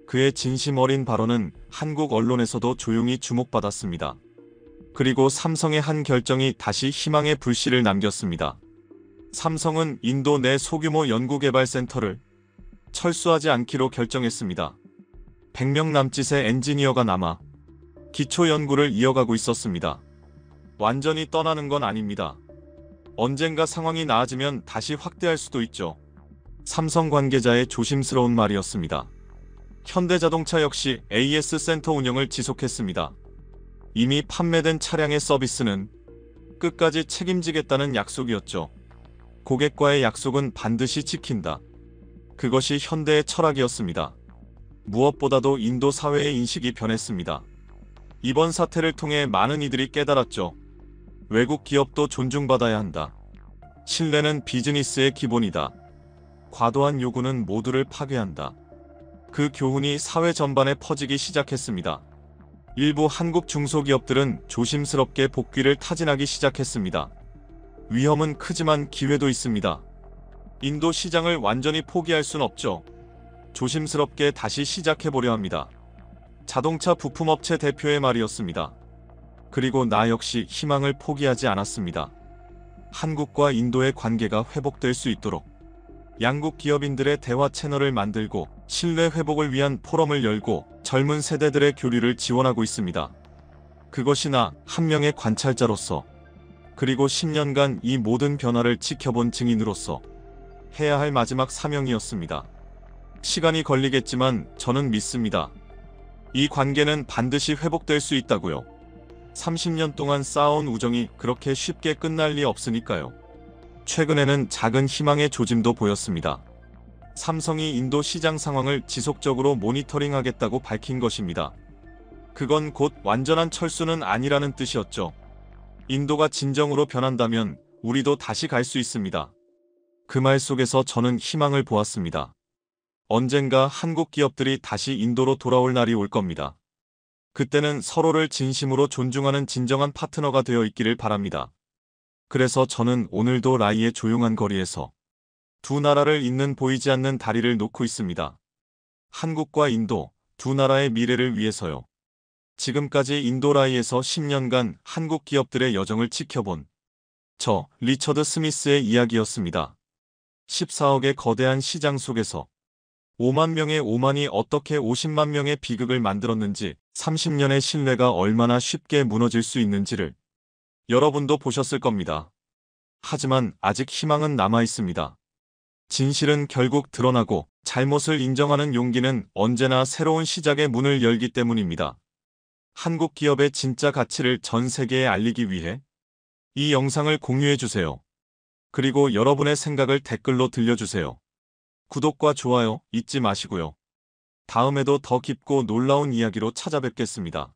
그의 진심 어린 발언은 한국 언론에서도 조용히 주목받았습니다. 그리고 삼성의 한 결정이 다시 희망의 불씨를 남겼습니다. 삼성은 인도 내 소규모 연구개발센터를 철수하지 않기로 결정했습니다. 100명 남짓의 엔지니어가 남아 기초 연구를 이어가고 있었습니다. 완전히 떠나는 건 아닙니다. 언젠가 상황이 나아지면 다시 확대할 수도 있죠. 삼성 관계자의 조심스러운 말이었습니다. 현대자동차 역시 AS 센터 운영을 지속했습니다. 이미 판매된 차량의 서비스는 끝까지 책임지겠다는 약속이었죠. 고객과의 약속은 반드시 지킨다. 그것이 현대의 철학이었습니다. 무엇보다도 인도 사회의 인식이 변했습니다. 이번 사태를 통해 많은 이들이 깨달았죠. 외국 기업도 존중받아야 한다. 신뢰는 비즈니스의 기본이다. 과도한 요구는 모두를 파괴한다. 그 교훈이 사회 전반에 퍼지기 시작했습니다. 일부 한국 중소기업들은 조심스럽게 복귀를 타진하기 시작했습니다. 위험은 크지만 기회도 있습니다. 인도 시장을 완전히 포기할 순 없죠. 조심스럽게 다시 시작해보려 합니다. 자동차 부품업체 대표의 말이었습니다. 그리고 나 역시 희망을 포기하지 않았습니다. 한국과 인도의 관계가 회복될 수 있도록 양국 기업인들의 대화 채널을 만들고 신뢰 회복을 위한 포럼을 열고 젊은 세대들의 교류를 지원하고 있습니다. 그것이 나 한 명의 관찰자로서 그리고 10년간 이 모든 변화를 지켜본 증인으로서 해야 할 마지막 사명이었습니다. 시간이 걸리겠지만 저는 믿습니다. 이 관계는 반드시 회복될 수 있다고요. 30년 동안 쌓아온 우정이 그렇게 쉽게 끝날 리 없으니까요. 최근에는 작은 희망의 조짐도 보였습니다. 삼성이 인도 시장 상황을 지속적으로 모니터링하겠다고 밝힌 것입니다. 그건 곧 완전한 철수는 아니라는 뜻이었죠. 인도가 진정으로 변한다면 우리도 다시 갈 수 있습니다. 그 말 속에서 저는 희망을 보았습니다. 언젠가 한국 기업들이 다시 인도로 돌아올 날이 올 겁니다. 그때는 서로를 진심으로 존중하는 진정한 파트너가 되어 있기를 바랍니다. 그래서 저는 오늘도 라이의 조용한 거리에서 두 나라를 잇는 보이지 않는 다리를 놓고 있습니다. 한국과 인도, 두 나라의 미래를 위해서요. 지금까지 인도라이에서 10년간 한국 기업들의 여정을 지켜본 저 리처드 스미스의 이야기였습니다. 14억의 거대한 시장 속에서 5만 명의 오만이 어떻게 50만 명의 비극을 만들었는지, 30년의 신뢰가 얼마나 쉽게 무너질 수 있는지를 여러분도 보셨을 겁니다. 하지만 아직 희망은 남아 있습니다. 진실은 결국 드러나고 잘못을 인정하는 용기는 언제나 새로운 시작의 문을 열기 때문입니다. 한국 기업의 진짜 가치를 전 세계에 알리기 위해 이 영상을 공유해주세요. 그리고 여러분의 생각을 댓글로 들려주세요. 구독과 좋아요 잊지 마시고요. 다음에도 더 깊고 놀라운 이야기로 찾아뵙겠습니다.